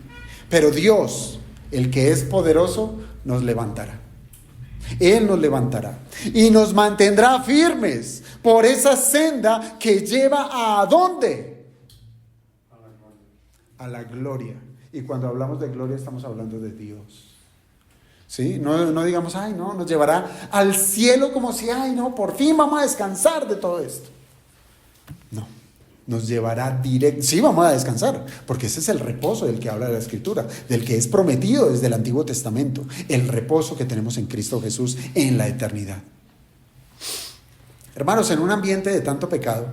Pero Dios, el que es poderoso, nos levantará. Él nos levantará y nos mantendrá firmes por esa senda que lleva ¿a dónde? A la gloria. Y cuando hablamos de gloria estamos hablando de Dios. ¿Sí? No digamos, ay no, nos llevará al cielo como si, ay no, por fin vamos a descansar de todo esto. No, nos llevará directo, sí vamos a descansar, porque ese es el reposo del que habla la Escritura, del que es prometido desde el Antiguo Testamento, el reposo que tenemos en Cristo Jesús en la eternidad. Hermanos, en un ambiente de tanto pecado,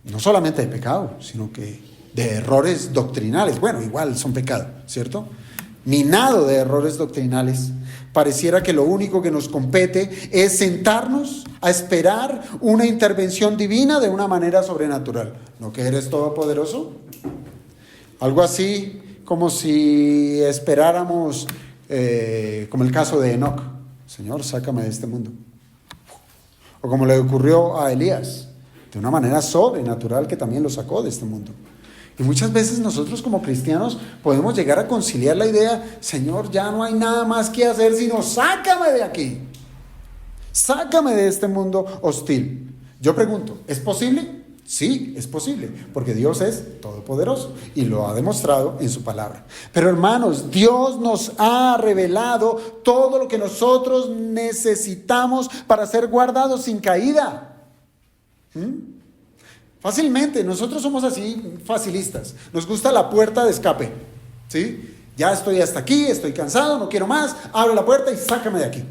no solamente de pecado, sino que de errores doctrinales, bueno, igual son pecado, ¿cierto? Minado de errores doctrinales, pareciera que lo único que nos compete es sentarnos a esperar una intervención divina de una manera sobrenatural. ¿No que eres todopoderoso? Algo así como si esperáramos, como el caso de Enoc: Señor, sácame de este mundo. O como le ocurrió a Elías, de una manera sobrenatural que también lo sacó de este mundo. Y muchas veces nosotros como cristianos podemos llegar a conciliar la idea: Señor, ya no hay nada más que hacer sino sácame de aquí. Sácame de este mundo hostil. Yo pregunto, ¿es posible? Sí, es posible, porque Dios es todopoderoso y lo ha demostrado en su palabra. Pero hermanos, Dios nos ha revelado todo lo que nosotros necesitamos para ser guardados sin caída. Fácilmente, nosotros somos así facilistas, nos gusta la puerta de escape, ¿sí? Ya estoy hasta aquí, estoy cansado, no quiero más, abro la puerta y sácame de aquí.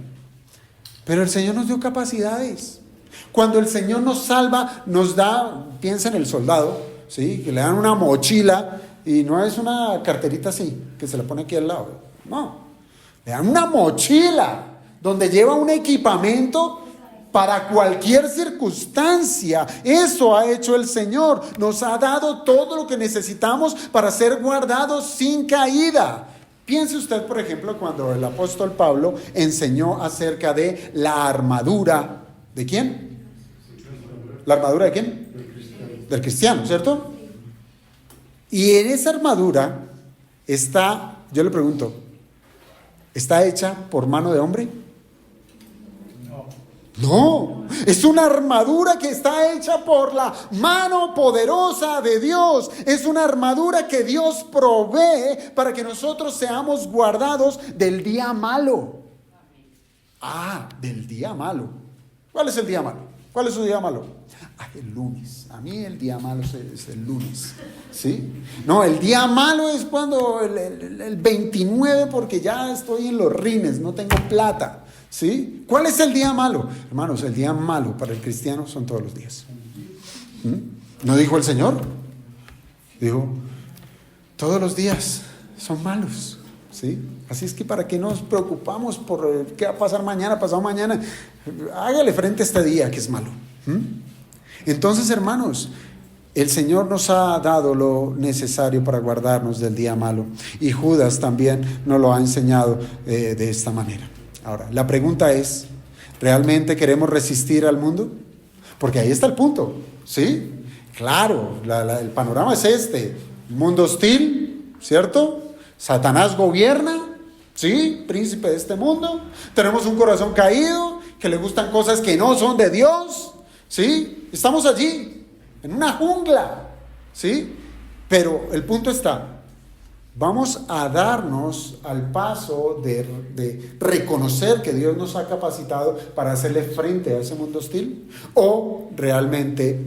Pero el Señor nos dio capacidades. Cuando el Señor nos salva, nos da, piensa en el soldado, ¿sí? Que le dan una mochila y no es una carterita así, que se la pone aquí al lado, no, le dan una mochila donde lleva un equipamiento para cualquier circunstancia. Eso ha hecho el Señor. Nos ha dado todo lo que necesitamos para ser guardados sin caída. Piense usted, por ejemplo, cuando el apóstol Pablo enseñó acerca de la armadura. ¿De quién? ¿La armadura de quién? Del cristiano, ¿cierto? Y en esa armadura está, yo le pregunto, ¿está hecha por mano de hombre? No, es una armadura que está hecha por la mano poderosa de Dios. Es una armadura que Dios provee para que nosotros seamos guardados del día malo. Ah, del día malo. ¿Cuál es el día malo? ¿Cuál es su día malo? Ah, el lunes. A mí el día malo es el lunes, ¿sí? No, el día malo es cuando el 29, porque ya estoy en los rines, no tengo plata. ¿Sí? ¿Cuál es el día malo? Hermanos, el día malo para el cristiano son todos los días. ¿No dijo el Señor? Dijo, todos los días son malos. ¿Sí? Así es que para qué nos preocupamos por qué va a pasar mañana, pasado mañana. Hágale frente a este día que es malo. Entonces, hermanos, el Señor nos ha dado lo necesario para guardarnos del día malo. Y Judas también nos lo ha enseñado de esta manera. Ahora, la pregunta es, ¿realmente queremos resistir al mundo? Porque ahí está el punto, ¿sí? Claro, el panorama es este: mundo hostil, ¿cierto? Satanás gobierna, ¿sí? Príncipe de este mundo. Tenemos un corazón caído, que le gustan cosas que no son de Dios, ¿sí? Estamos allí, en una jungla, ¿sí? Pero el punto está: ¿vamos a darnos al paso de reconocer que Dios nos ha capacitado para hacerle frente a ese mundo hostil? ¿O realmente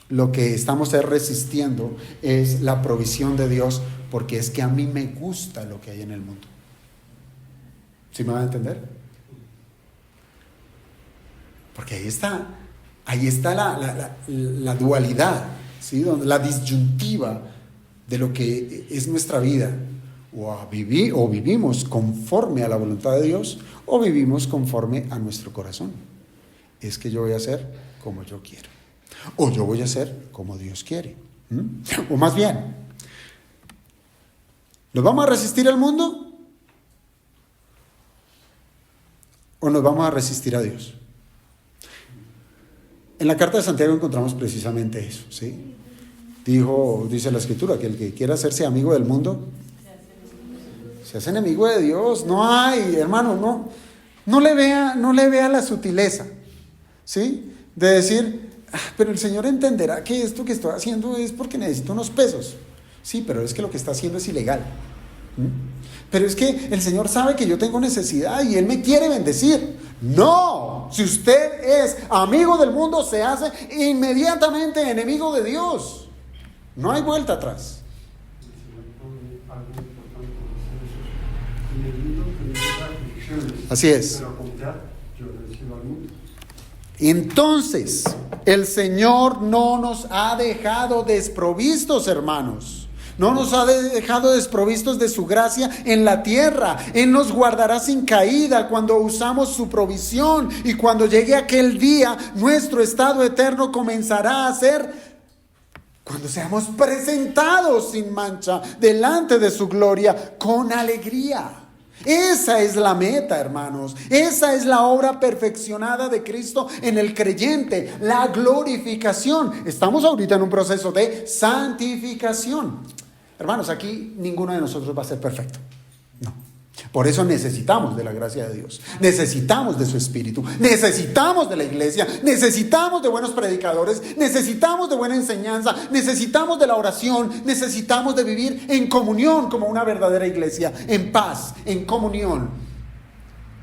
lo que estamos resistiendo es la provisión de Dios, porque es que a mí me gusta lo que hay en el mundo? ¿Sí me van a entender? Porque ahí está la dualidad, ¿sí? La disyuntiva de lo que es nuestra vida. O vivimos conforme a la voluntad de Dios, o vivimos conforme a nuestro corazón. Es que yo voy a hacer como yo quiero, o yo voy a hacer como Dios quiere. O más bien, ¿nos vamos a resistir al mundo? ¿O nos vamos a resistir a Dios? En la carta de Santiago encontramos precisamente eso, ¿sí? Dice la Escritura, que el que quiera hacerse amigo del mundo se hace enemigo de Dios. No hay, hermano, no le vea la sutileza, ¿sí? De decir, pero el Señor entenderá que esto que estoy haciendo es porque necesito unos pesos. Sí, pero es que lo que está haciendo es ilegal. Pero es que el Señor sabe que yo tengo necesidad y Él me quiere bendecir. No, si usted es amigo del mundo, se hace inmediatamente enemigo de Dios. No hay vuelta atrás. Así es. Entonces, el Señor no nos ha dejado desprovistos, hermanos. No nos ha dejado desprovistos de su gracia en la tierra. Él nos guardará sin caída cuando usamos su provisión. Y cuando llegue aquel día, nuestro estado eterno comenzará a ser cuando seamos presentados sin mancha delante de su gloria con alegría. Esa es la meta, hermanos. Esa es la obra perfeccionada de Cristo en el creyente, la glorificación. Estamos ahorita en un proceso de santificación. Hermanos, aquí ninguno de nosotros va a ser perfecto. No. Por eso necesitamos de la gracia de Dios. Necesitamos de su Espíritu. Necesitamos de la iglesia. Necesitamos de buenos predicadores. Necesitamos de buena enseñanza. Necesitamos de la oración. Necesitamos de vivir en comunión como una verdadera iglesia. En paz, en comunión,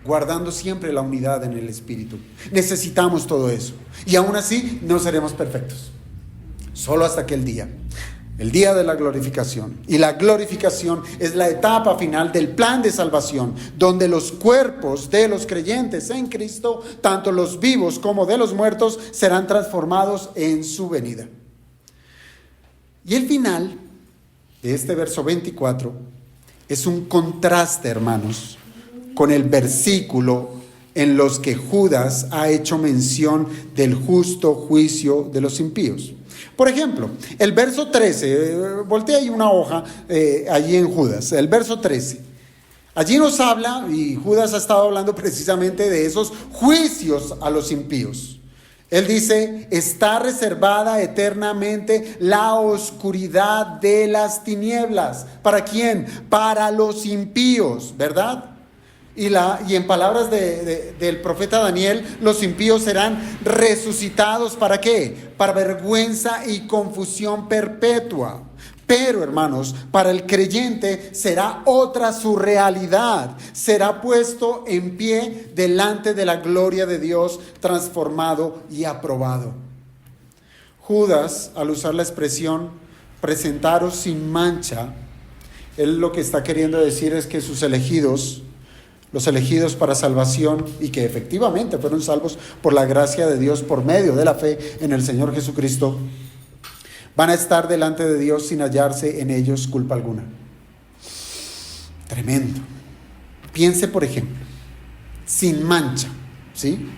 guardando siempre la unidad en el Espíritu. Necesitamos todo eso. Y aún así no seremos perfectos. Solo hasta aquel día. El día de la glorificación. Y la glorificación es la etapa final del plan de salvación, donde los cuerpos de los creyentes en Cristo, tanto los vivos como de los muertos, serán transformados en su venida. Y el final de este verso 24 es un contraste, hermanos, con el versículo en los que Judas ha hecho mención del justo juicio de los impíos. Por ejemplo, el verso 13, voltea ahí una hoja allí en Judas, el verso 13. Allí nos habla, y Judas ha estado hablando precisamente de esos juicios a los impíos. Él dice, está reservada eternamente la oscuridad de las tinieblas. ¿Para quién? Para los impíos, ¿verdad? Y en palabras del profeta Daniel, los impíos serán resucitados. ¿Para qué? Para vergüenza y confusión perpetua. Pero, hermanos, para el creyente será otra su realidad. Será puesto en pie delante de la gloria de Dios, transformado y aprobado. Judas, al usar la expresión presentaros sin mancha, él lo que está queriendo decir es que sus elegidos, los elegidos para salvación, y que efectivamente fueron salvos por la gracia de Dios por medio de la fe en el Señor Jesucristo, van a estar delante de Dios sin hallarse en ellos culpa alguna. Tremendo. Piense, por ejemplo, sin mancha, ¿sí?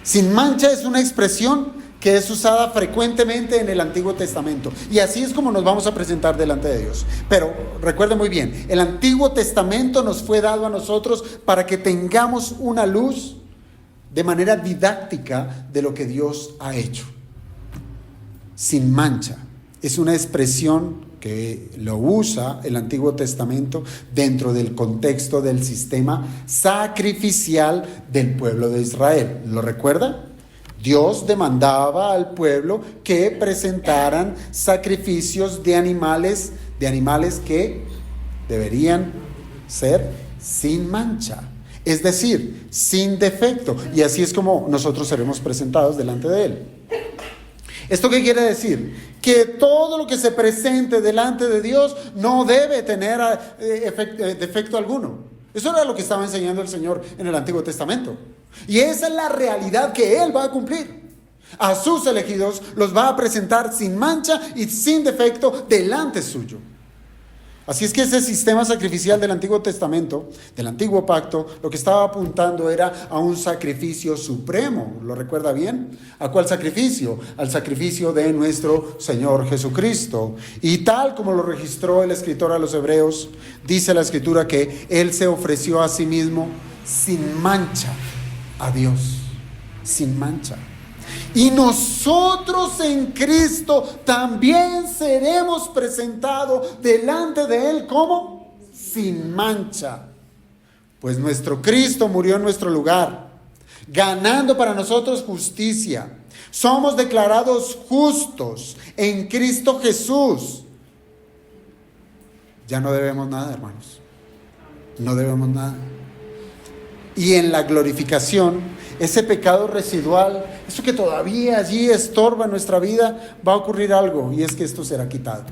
Sin mancha es una expresión que es usada frecuentemente en el Antiguo Testamento. Y así es como nos vamos a presentar delante de Dios. Pero recuerde muy bien, el Antiguo Testamento nos fue dado a nosotros para que tengamos una luz de manera didáctica de lo que Dios ha hecho. Sin mancha es una expresión que lo usa el Antiguo Testamento dentro del contexto del sistema sacrificial del pueblo de Israel. ¿Lo recuerda? Dios demandaba al pueblo que presentaran sacrificios de animales que deberían ser sin mancha, es decir, sin defecto. Y así es como nosotros seremos presentados delante de Él. ¿Esto qué quiere decir? Que todo lo que se presente delante de Dios no debe tener defecto alguno. Eso era lo que estaba enseñando el Señor en el Antiguo Testamento. Y esa es la realidad que Él va a cumplir. A sus elegidos los va a presentar sin mancha y sin defecto delante suyo. Así es que ese sistema sacrificial del Antiguo Testamento, del Antiguo Pacto, lo que estaba apuntando era a un sacrificio supremo. ¿Lo recuerda bien? ¿A cuál sacrificio? Al sacrificio de nuestro Señor Jesucristo. Y tal como lo registró el escritor a los Hebreos, dice la Escritura que Él se ofreció a sí mismo sin mancha a Dios. Sin mancha. Y nosotros en Cristo también seremos presentados delante de Él como sin mancha. Pues nuestro Cristo murió en nuestro lugar, ganando para nosotros justicia. Somos declarados justos en Cristo Jesús. Ya no debemos nada, hermanos. No debemos nada. Y en la glorificación, ese pecado residual, eso que todavía allí estorba nuestra vida, va a ocurrir algo, y es que esto será quitado.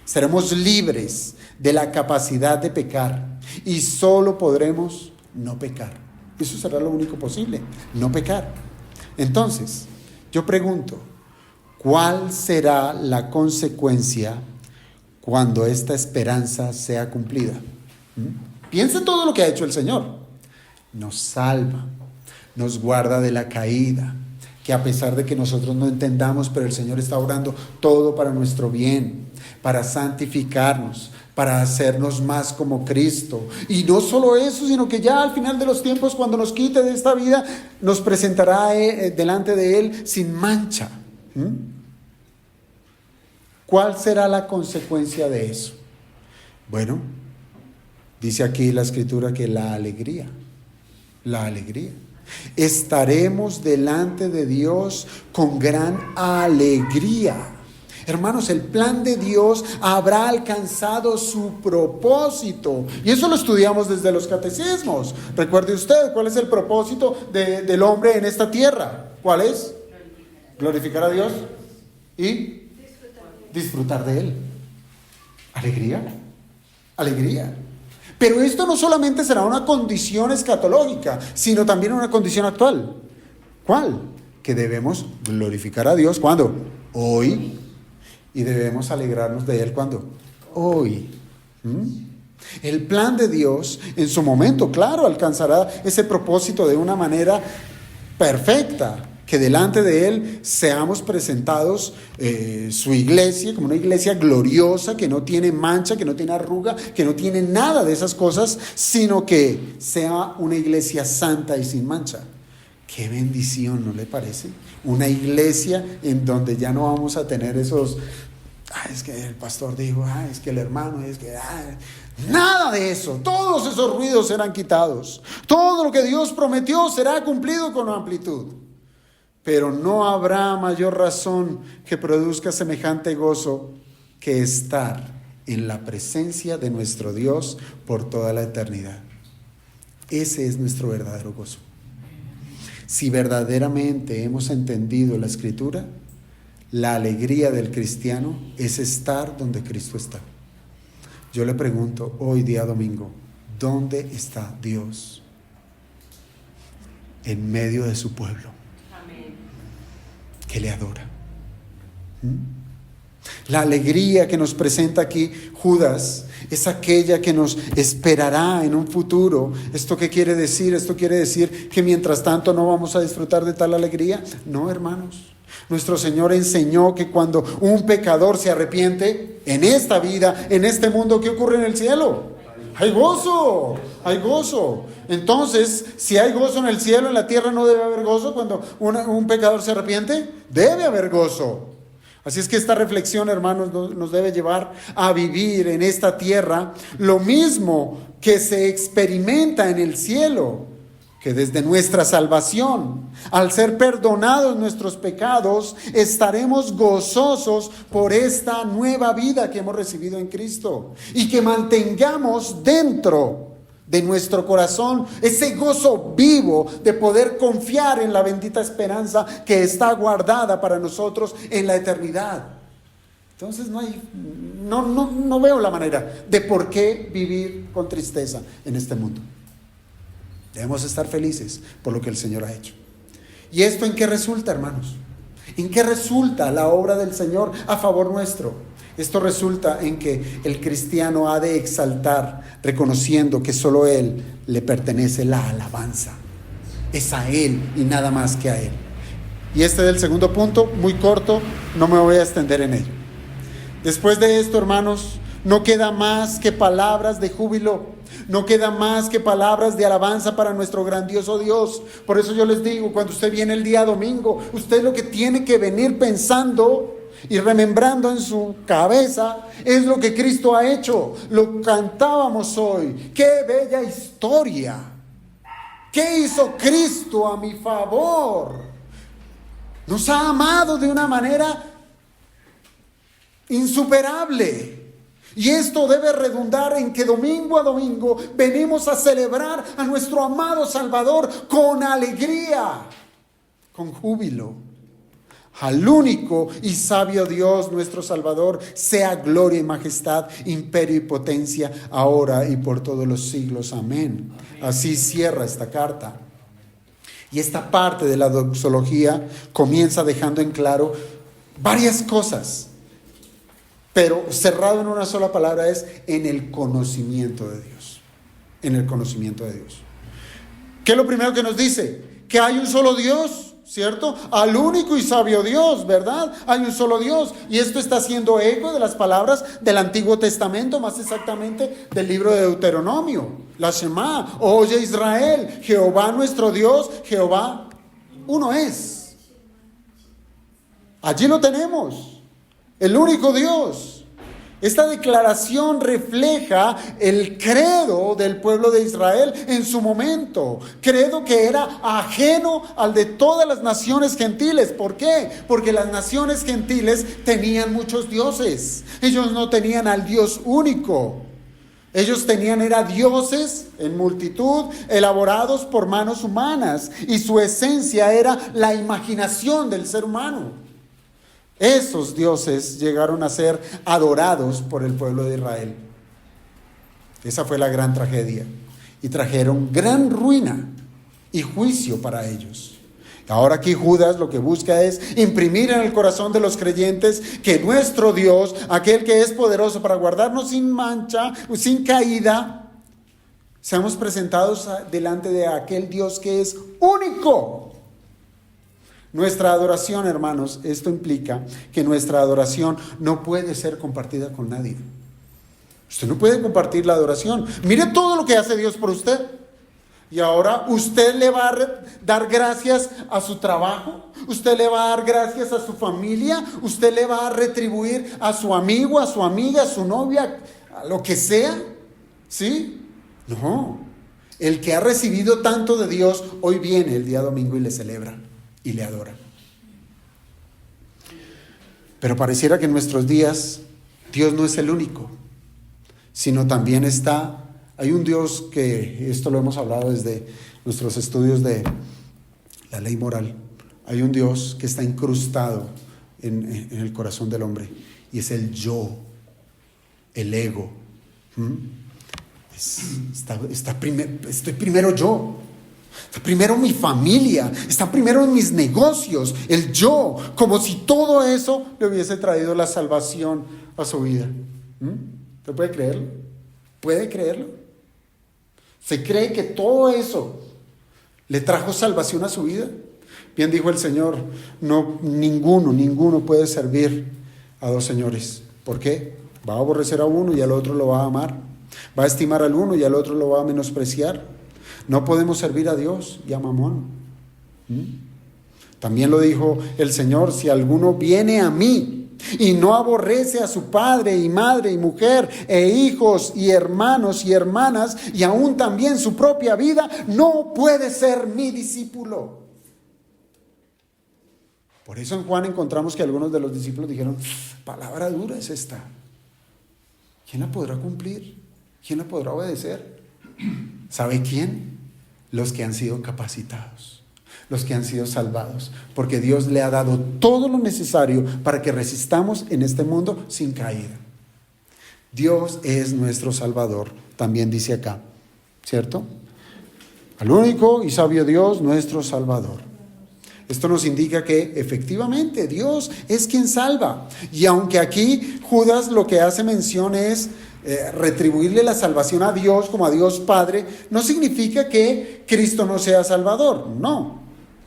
Seremos libres de la capacidad de pecar y solo podremos no pecar. Eso será lo único posible, no pecar. Entonces, yo pregunto, ¿cuál será la consecuencia cuando esta esperanza sea cumplida? Piense todo lo que ha hecho el Señor. Nos salva, nos guarda de la caída, que a pesar de que nosotros no entendamos, pero el Señor está obrando todo para nuestro bien, para santificarnos, para hacernos más como Cristo. Y no solo eso, sino que ya al final de los tiempos, cuando nos quite de esta vida, nos presentará delante de Él sin mancha. ¿Cuál será la consecuencia de eso? Bueno, dice aquí la Escritura que la alegría. Estaremos delante de Dios con gran alegría. Hermanos, el plan de Dios habrá alcanzado su propósito. Y eso lo estudiamos desde los catecismos. Recuerde usted, ¿cuál es el propósito del hombre en esta tierra? ¿Cuál es? Glorificar a Dios y disfrutar de Él. Alegría. Pero esto no solamente será una condición escatológica, sino también una condición actual. ¿Cuál? Que debemos glorificar a Dios. ¿Cuándo? Hoy. Y debemos alegrarnos de Él. ¿Cuándo? Hoy. El plan de Dios, en su momento, claro, alcanzará ese propósito de una manera perfecta. Que delante de Él seamos presentados su iglesia como una iglesia gloriosa, que no tiene mancha, que no tiene arruga, que no tiene nada de esas cosas, sino que sea una iglesia santa y sin mancha. Qué bendición, ¿no le parece? Una iglesia en donde ya no vamos a tener esos, es que el pastor dijo, es que el hermano, es que... Nada de eso, todos esos ruidos serán quitados. Todo lo que Dios prometió será cumplido con amplitud. Pero no habrá mayor razón que produzca semejante gozo que estar en la presencia de nuestro Dios por toda la eternidad. Ese es nuestro verdadero gozo. Si verdaderamente hemos entendido la Escritura, la alegría del cristiano es estar donde Cristo está. Yo le pregunto hoy día domingo, ¿dónde está Dios? En medio de su pueblo, que le adora. La alegría que nos presenta aquí Judas es aquella que nos esperará en un futuro. ¿Esto qué quiere decir? Esto quiere decir que mientras tanto no vamos a disfrutar de tal alegría. No, hermanos. Nuestro Señor enseñó que cuando un pecador se arrepiente en esta vida, en este mundo, ¿qué ocurre en el cielo? Hay gozo. Entonces, si hay gozo en el cielo, en la tierra no debe haber gozo cuando un pecador se arrepiente. Debe haber gozo. Así es que esta reflexión, hermanos, nos debe llevar a vivir en esta tierra lo mismo que se experimenta en el cielo, que desde nuestra salvación, al ser perdonados nuestros pecados, estaremos gozosos por esta nueva vida que hemos recibido en Cristo, y que mantengamos dentro de nuestro corazón ese gozo vivo de poder confiar en la bendita esperanza que está guardada para nosotros en la eternidad. Entonces no veo la manera de por qué vivir con tristeza en este mundo. Debemos estar felices por lo que el Señor ha hecho. ¿Y esto en qué resulta, hermanos? ¿En qué resulta la obra del Señor a favor nuestro? Esto resulta en que el cristiano ha de exaltar, reconociendo que solo Él le pertenece la alabanza. Es a Él y nada más que a Él. Y este es el segundo punto, muy corto, no me voy a extender en ello. Después de esto, hermanos, no queda más que palabras de júbilo, no queda más que palabras de alabanza para nuestro grandioso Dios. Por eso yo les digo, cuando usted viene el día domingo, usted lo que tiene que venir pensando y remembrando en su cabeza es lo que Cristo ha hecho. Lo cantábamos hoy. ¡Qué bella historia! ¿Qué hizo Cristo a mi favor? Nos ha amado de una manera insuperable. Y esto debe redundar en que domingo a domingo venimos a celebrar a nuestro amado Salvador con alegría, con júbilo. Al único y sabio Dios, nuestro Salvador, sea gloria y majestad, imperio y potencia, ahora y por todos los siglos. Amén. Así cierra esta carta. Y esta parte de la doxología comienza dejando en claro varias cosas, pero cerrado en una sola palabra es en el conocimiento de Dios. En el conocimiento de Dios. ¿Qué es lo primero que nos dice? Que hay un solo Dios, ¿cierto? Al único y sabio Dios, ¿verdad? Hay un solo Dios. Y esto está haciendo eco de las palabras del Antiguo Testamento, más exactamente del libro de Deuteronomio. La Shema, oye Israel, Jehová nuestro Dios, Jehová uno es. Allí lo tenemos. El único Dios. Esta declaración refleja el credo del pueblo de Israel en su momento. Credo que era ajeno al de todas las naciones gentiles. ¿Por qué? Porque las naciones gentiles tenían muchos dioses. Ellos no tenían al Dios único. Ellos era dioses en multitud, elaborados por manos humanas. Y su esencia era la imaginación del ser humano. Esos dioses llegaron a ser adorados por el pueblo de Israel. Esa fue la gran tragedia. Y trajeron gran ruina y juicio para ellos. Ahora aquí Judas lo que busca es imprimir en el corazón de los creyentes que nuestro Dios, aquel que es poderoso para guardarnos sin mancha, sin caída, seamos presentados delante de aquel Dios que es único. Nuestra adoración, hermanos, esto implica que nuestra adoración no puede ser compartida con nadie. Usted no puede compartir la adoración. Mire todo lo que hace Dios por usted. Y ahora usted le va a dar gracias a su trabajo. Usted le va a dar gracias a su familia. Usted le va a retribuir a su amigo, a su amiga, a su novia, a lo que sea. ¿Sí? No. El que ha recibido tanto de Dios, hoy viene el día domingo y le celebra. Y le adora. Pero pareciera que en nuestros días Dios no es el único, sino también hay un Dios que, esto lo hemos hablado desde nuestros estudios de la ley moral, hay un Dios que está incrustado en el corazón del hombre, y es el yo, el ego. Estoy primero yo. Está primero mi familia, está primero en mis negocios, el yo, como si todo eso le hubiese traído la salvación a su vida. ¿Usted puede creerlo? ¿Puede creerlo? ¿Se cree que todo eso le trajo salvación a su vida? Bien dijo el Señor, no, ninguno puede servir a dos señores. ¿Por qué? Va a aborrecer a uno y al otro lo va a amar. Va a estimar al uno y al otro lo va a menospreciar. No podemos servir a Dios y a Mamón. También lo dijo el Señor, si alguno viene a mí y no aborrece a su padre y madre y mujer e hijos y hermanos y hermanas y aún también su propia vida, no puede ser mi discípulo. Por eso en Juan encontramos que algunos de los discípulos dijeron, palabra dura es esta. ¿Quién la podrá cumplir? ¿Quién la podrá obedecer? ¿Sabe quién? Los que han sido capacitados, los que han sido salvados, porque Dios le ha dado todo lo necesario para que resistamos en este mundo sin caída. Dios es nuestro Salvador, también dice acá, ¿cierto? Al único y sabio Dios, nuestro Salvador. Esto nos indica que efectivamente Dios es quien salva. Y aunque aquí Judas lo que hace mención es retribuirle la salvación a Dios como a Dios Padre, no significa que Cristo no sea Salvador. No,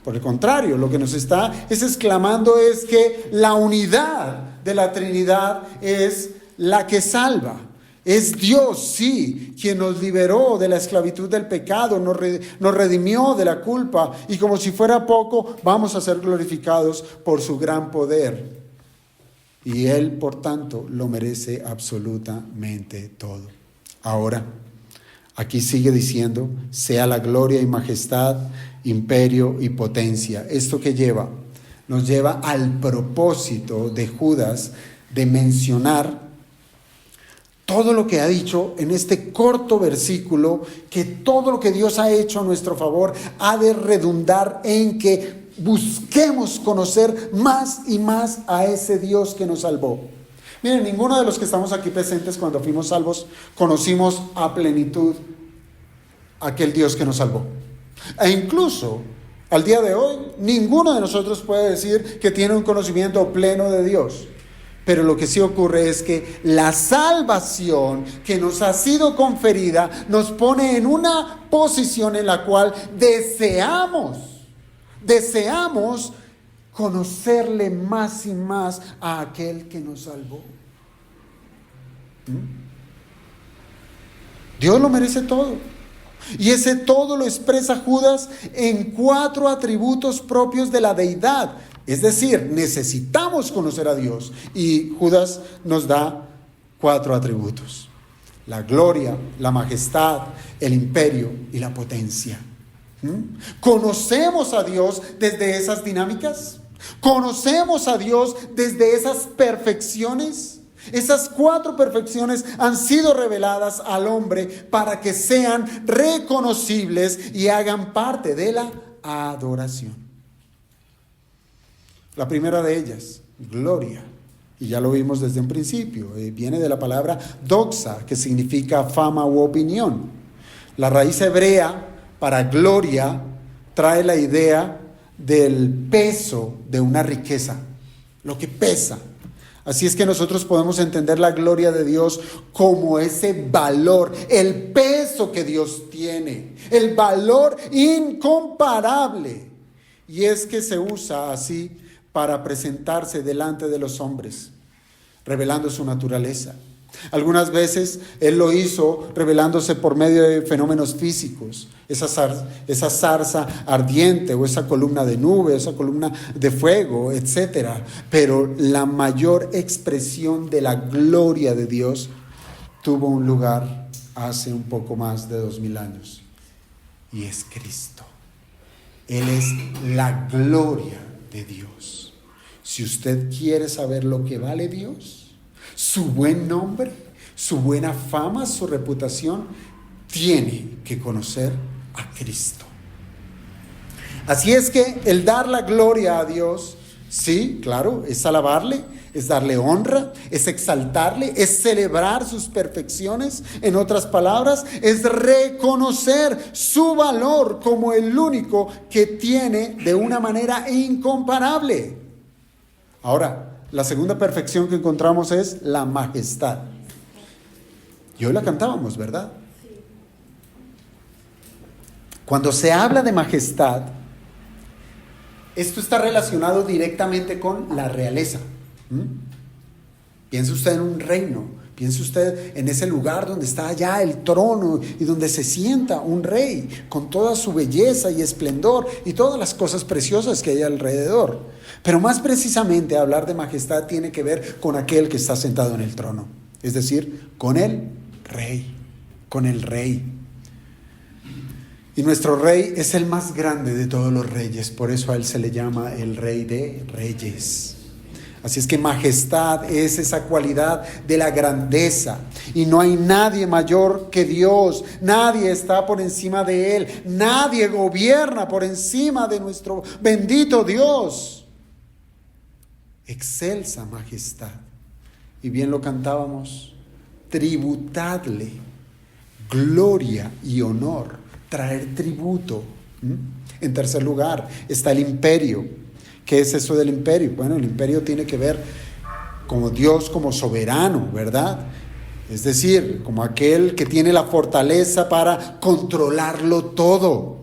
por el contrario, lo que nos está exclamando es que la unidad de la Trinidad es la que salva. Es Dios, sí, quien nos liberó de la esclavitud del pecado, nos redimió de la culpa, y como si fuera poco, vamos a ser glorificados por su gran poder. Y Él, por tanto, lo merece absolutamente todo. Ahora, aquí sigue diciendo, sea la gloria y majestad, imperio y potencia. ¿Esto qué lleva? Nos lleva al propósito de Judas de mencionar todo lo que ha dicho en este corto versículo, que todo lo que Dios ha hecho a nuestro favor ha de redundar en que busquemos conocer más y más a ese Dios que nos salvó. Miren, ninguno de los que estamos aquí presentes cuando fuimos salvos conocimos a plenitud a aquel Dios que nos salvó. E incluso al día de hoy, ninguno de nosotros puede decir que tiene un conocimiento pleno de Dios. Pero lo que sí ocurre es que la salvación que nos ha sido conferida nos pone en una posición en la cual deseamos conocerle más y más a aquel que nos salvó. Dios lo merece todo. Y ese todo lo expresa Judas en 4 atributos propios de la deidad. Es decir, necesitamos conocer a Dios, y Judas nos da 4 atributos: la gloria, la majestad, el imperio y la potencia. ¿Conocemos a Dios desde esas dinámicas? ¿Conocemos a Dios desde esas perfecciones? Esas 4 perfecciones han sido reveladas al hombre para que sean reconocibles y hagan parte de la adoración. La primera de ellas, gloria, y ya lo vimos desde un principio, viene de la palabra doxa, que significa fama u opinión. La raíz hebrea para gloria trae la idea del peso de una riqueza, lo que pesa. Así es que nosotros podemos entender la gloria de Dios como ese valor, el peso que Dios tiene, el valor incomparable. Y es que se usa así para presentarse delante de los hombres, revelando su naturaleza. Algunas veces Él lo hizo revelándose por medio de fenómenos físicos, esa zarza ardiente, o esa columna de nube, esa columna de fuego, etc. Pero la mayor expresión de la gloria de Dios tuvo un lugar hace un poco más de 2000 años, y es Cristo. Él es la gloria de Dios. Si usted quiere saber lo que vale Dios, su buen nombre, su buena fama, su reputación, tiene que conocer a Cristo. Así es que el dar la gloria a Dios, sí, claro, es alabarle, es darle honra, es exaltarle, es celebrar sus perfecciones. En otras palabras, es reconocer su valor como el único que tiene de una manera incomparable. Ahora, la segunda perfección que encontramos es la majestad. Y hoy la cantábamos, ¿verdad? Cuando se habla de majestad, esto está relacionado directamente con la realeza. Piense usted en un reino, piense usted en ese lugar donde está allá el trono y donde se sienta un rey con toda su belleza y esplendor y todas las cosas preciosas que hay alrededor. Pero más precisamente hablar de majestad tiene que ver con aquel que está sentado en el trono, es decir, con el rey, con el rey. Y nuestro rey es el más grande de todos los reyes, por eso a él se le llama el Rey de Reyes. Así es que majestad es esa cualidad de la grandeza, y no hay nadie mayor que Dios, nadie está por encima de Él, nadie gobierna por encima de nuestro bendito Dios. Excelsa majestad. Y bien lo cantábamos, tributadle gloria y honor, traer tributo. En tercer lugar está el imperio. ¿Qué es eso del imperio? Bueno, el imperio tiene que ver como Dios como soberano, ¿verdad? Es decir, como aquel que tiene la fortaleza para controlarlo todo.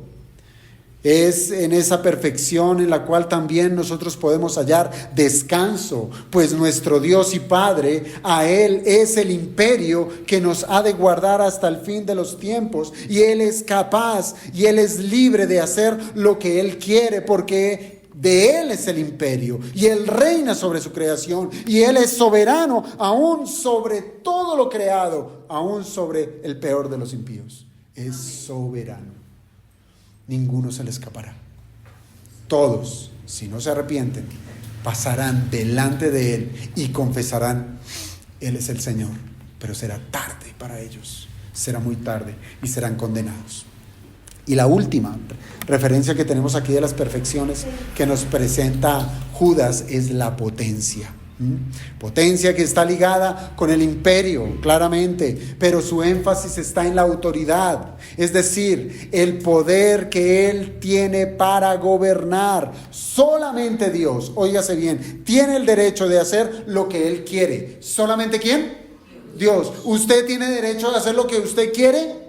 Es en esa perfección en la cual también nosotros podemos hallar descanso, pues nuestro Dios y Padre, a Él es el imperio que nos ha de guardar hasta el fin de los tiempos, y Él es capaz y Él es libre de hacer lo que Él quiere, porque de Él es el imperio y Él reina sobre su creación, y Él es soberano aún sobre todo lo creado, aún sobre el peor de los impíos. Es soberano. Ninguno se le escapará. Todos, si no se arrepienten, pasarán delante de Él y confesarán: Él es el Señor. Pero será tarde para ellos, será muy tarde, y serán condenados. Y la última referencia que tenemos aquí de las perfecciones que nos presenta Judas es la potencia. Potencia que está ligada con el imperio, claramente, pero su énfasis está en la autoridad, es decir, el poder que Él tiene para gobernar. Solamente Dios, óigase bien, tiene el derecho de hacer lo que Él quiere. ¿Solamente quién? Dios. ¿Usted tiene derecho de hacer lo que usted quiere?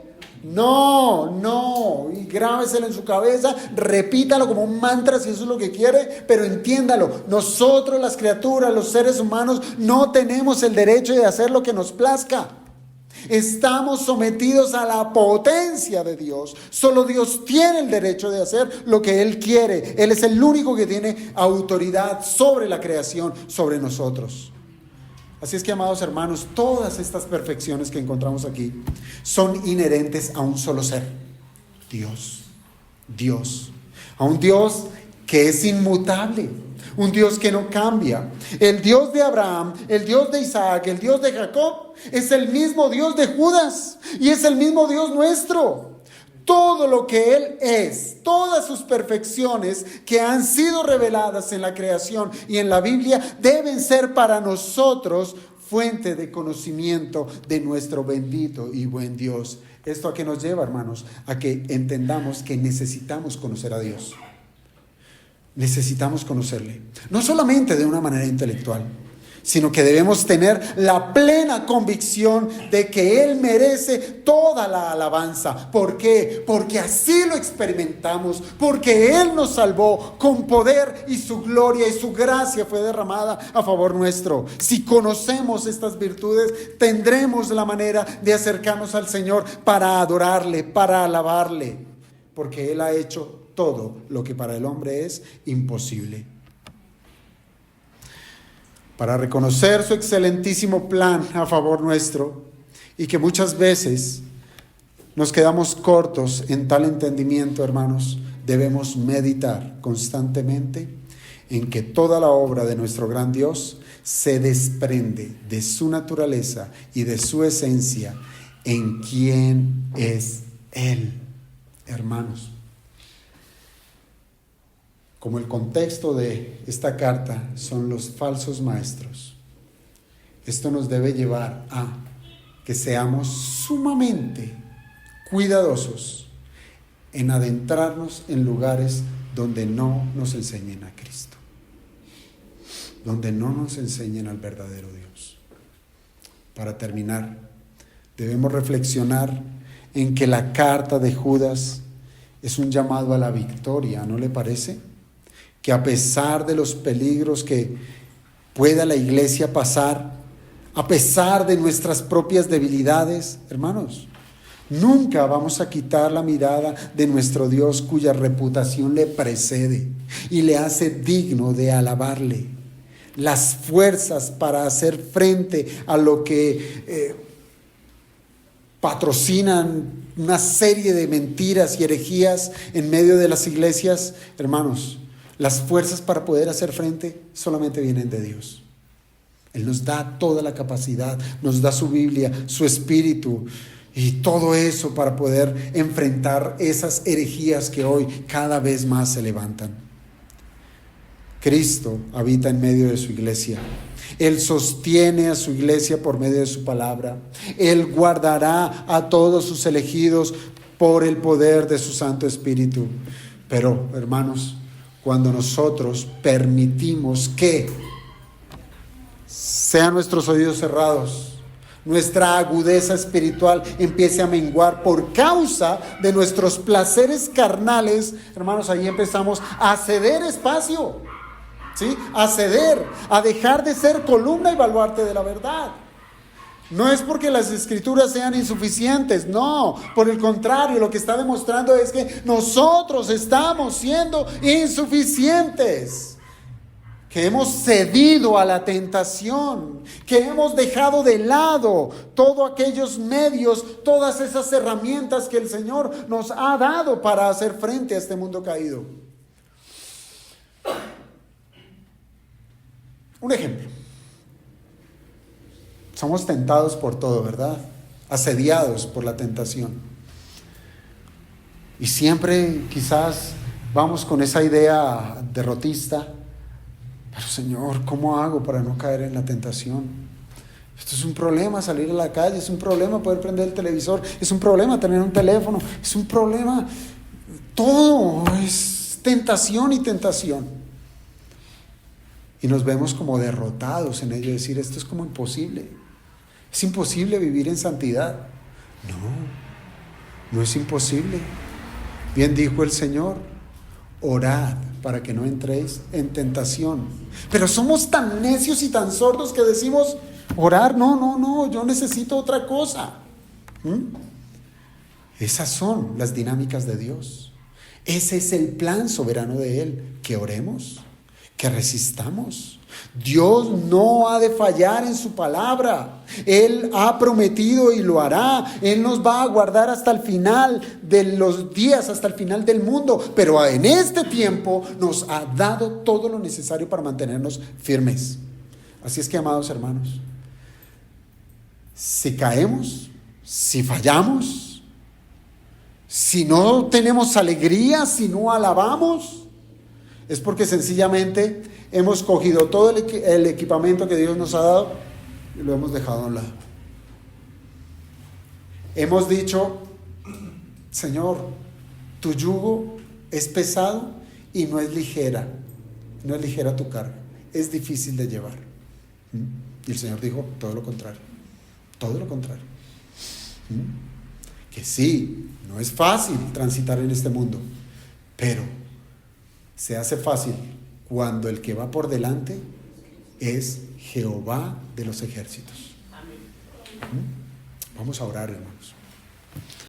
No, y grábeselo en su cabeza, repítalo como un mantra si eso es lo que quiere, pero entiéndalo: nosotros, las criaturas, los seres humanos, no tenemos el derecho de hacer lo que nos plazca. Estamos sometidos a la potencia de Dios. Solo Dios tiene el derecho de hacer lo que Él quiere. Él es el único que tiene autoridad sobre la creación, sobre nosotros. Así es que, amados hermanos, todas estas perfecciones que encontramos aquí son inherentes a un solo ser: Dios. A un Dios que es inmutable, un Dios que no cambia. El Dios de Abraham, el Dios de Isaac, el Dios de Jacob es el mismo Dios de Judas y es el mismo Dios nuestro. Todo lo que Él es, todas sus perfecciones que han sido reveladas en la creación y en la Biblia, deben ser para nosotros fuente de conocimiento de nuestro bendito y buen Dios. ¿Esto a qué nos lleva, hermanos? A que entendamos que necesitamos conocer a Dios. Necesitamos conocerle, no solamente de una manera intelectual, sino que debemos tener la plena convicción de que Él merece toda la alabanza. ¿Por qué? Porque así lo experimentamos, porque Él nos salvó con poder y su gloria y su gracia fue derramada a favor nuestro. Si conocemos estas virtudes, tendremos la manera de acercarnos al Señor para adorarle, para alabarle, porque Él ha hecho todo lo que para el hombre es imposible. Para reconocer su excelentísimo plan a favor nuestro, y que muchas veces nos quedamos cortos en tal entendimiento, hermanos, debemos meditar constantemente en que toda la obra de nuestro gran Dios se desprende de su naturaleza y de su esencia en quién es Él, hermanos. Como el contexto de esta carta son los falsos maestros, esto nos debe llevar a que seamos sumamente cuidadosos en adentrarnos en lugares donde no nos enseñen a Cristo, donde no nos enseñen al verdadero Dios. Para terminar, debemos reflexionar en que la carta de Judas es un llamado a la victoria, ¿no le parece? Que a pesar de los peligros que pueda la iglesia pasar, a pesar de nuestras propias debilidades, hermanos, nunca vamos a quitar la mirada de nuestro Dios, cuya reputación le precede y le hace digno de alabarle. Las fuerzas para hacer frente a lo que patrocinan una serie de mentiras y herejías en medio de las iglesias, hermanos, las fuerzas para poder hacer frente solamente vienen de Dios. Él nos da toda la capacidad, nos da su Biblia, su Espíritu y todo eso para poder enfrentar esas herejías que hoy cada vez más se levantan. Cristo habita en medio de su iglesia. Él sostiene a su iglesia por medio de su palabra. Él guardará a todos sus elegidos por el poder de su Santo Espíritu. Pero, hermanos, cuando nosotros permitimos que sean nuestros oídos cerrados, nuestra agudeza espiritual empiece a menguar por causa de nuestros placeres carnales, hermanos, ahí empezamos a ceder espacio, ¿sí? A ceder, a dejar de ser columna y baluarte de la verdad. No es porque las escrituras sean insuficientes, no, por el contrario, lo que está demostrando es que nosotros estamos siendo insuficientes, que hemos cedido a la tentación, que hemos dejado de lado todos aquellos medios, todas esas herramientas que el Señor nos ha dado para hacer frente a este mundo caído. Un ejemplo. Somos tentados por todo, ¿verdad? Asediados por la tentación. Y siempre quizás vamos con esa idea derrotista. Pero Señor, ¿cómo hago para no caer en la tentación? Esto es un problema, salir a la calle, es un problema poder prender el televisor, es un problema tener un teléfono, es un problema, todo es tentación y tentación. Y nos vemos como derrotados en ello, decir, esto es como imposible, es imposible vivir en santidad. No es imposible. Bien dijo el Señor, orad para que no entréis en tentación. Pero somos tan necios y tan sordos que decimos, orar, no, yo necesito otra cosa. Esas son las dinámicas de Dios. Ese es el plan soberano de Él, que oremos, que resistamos. Dios no ha de fallar en su palabra. Él ha prometido y lo hará. Él nos va a guardar hasta el final de los días, hasta el final del mundo. Pero en este tiempo nos ha dado todo lo necesario para mantenernos firmes. Así es que, amados hermanos, si caemos, si fallamos, si no tenemos alegría, si no alabamos, es porque sencillamente hemos cogido todo el equipamiento que Dios nos ha dado y lo hemos dejado a un lado. Hemos dicho, Señor, tu yugo es pesado y no es ligera tu carga, es difícil de llevar. Y el Señor dijo todo lo contrario. Que sí, no es fácil transitar en este mundo, pero se hace fácil cuando el que va por delante es Jehová de los ejércitos. Vamos a orar, hermanos.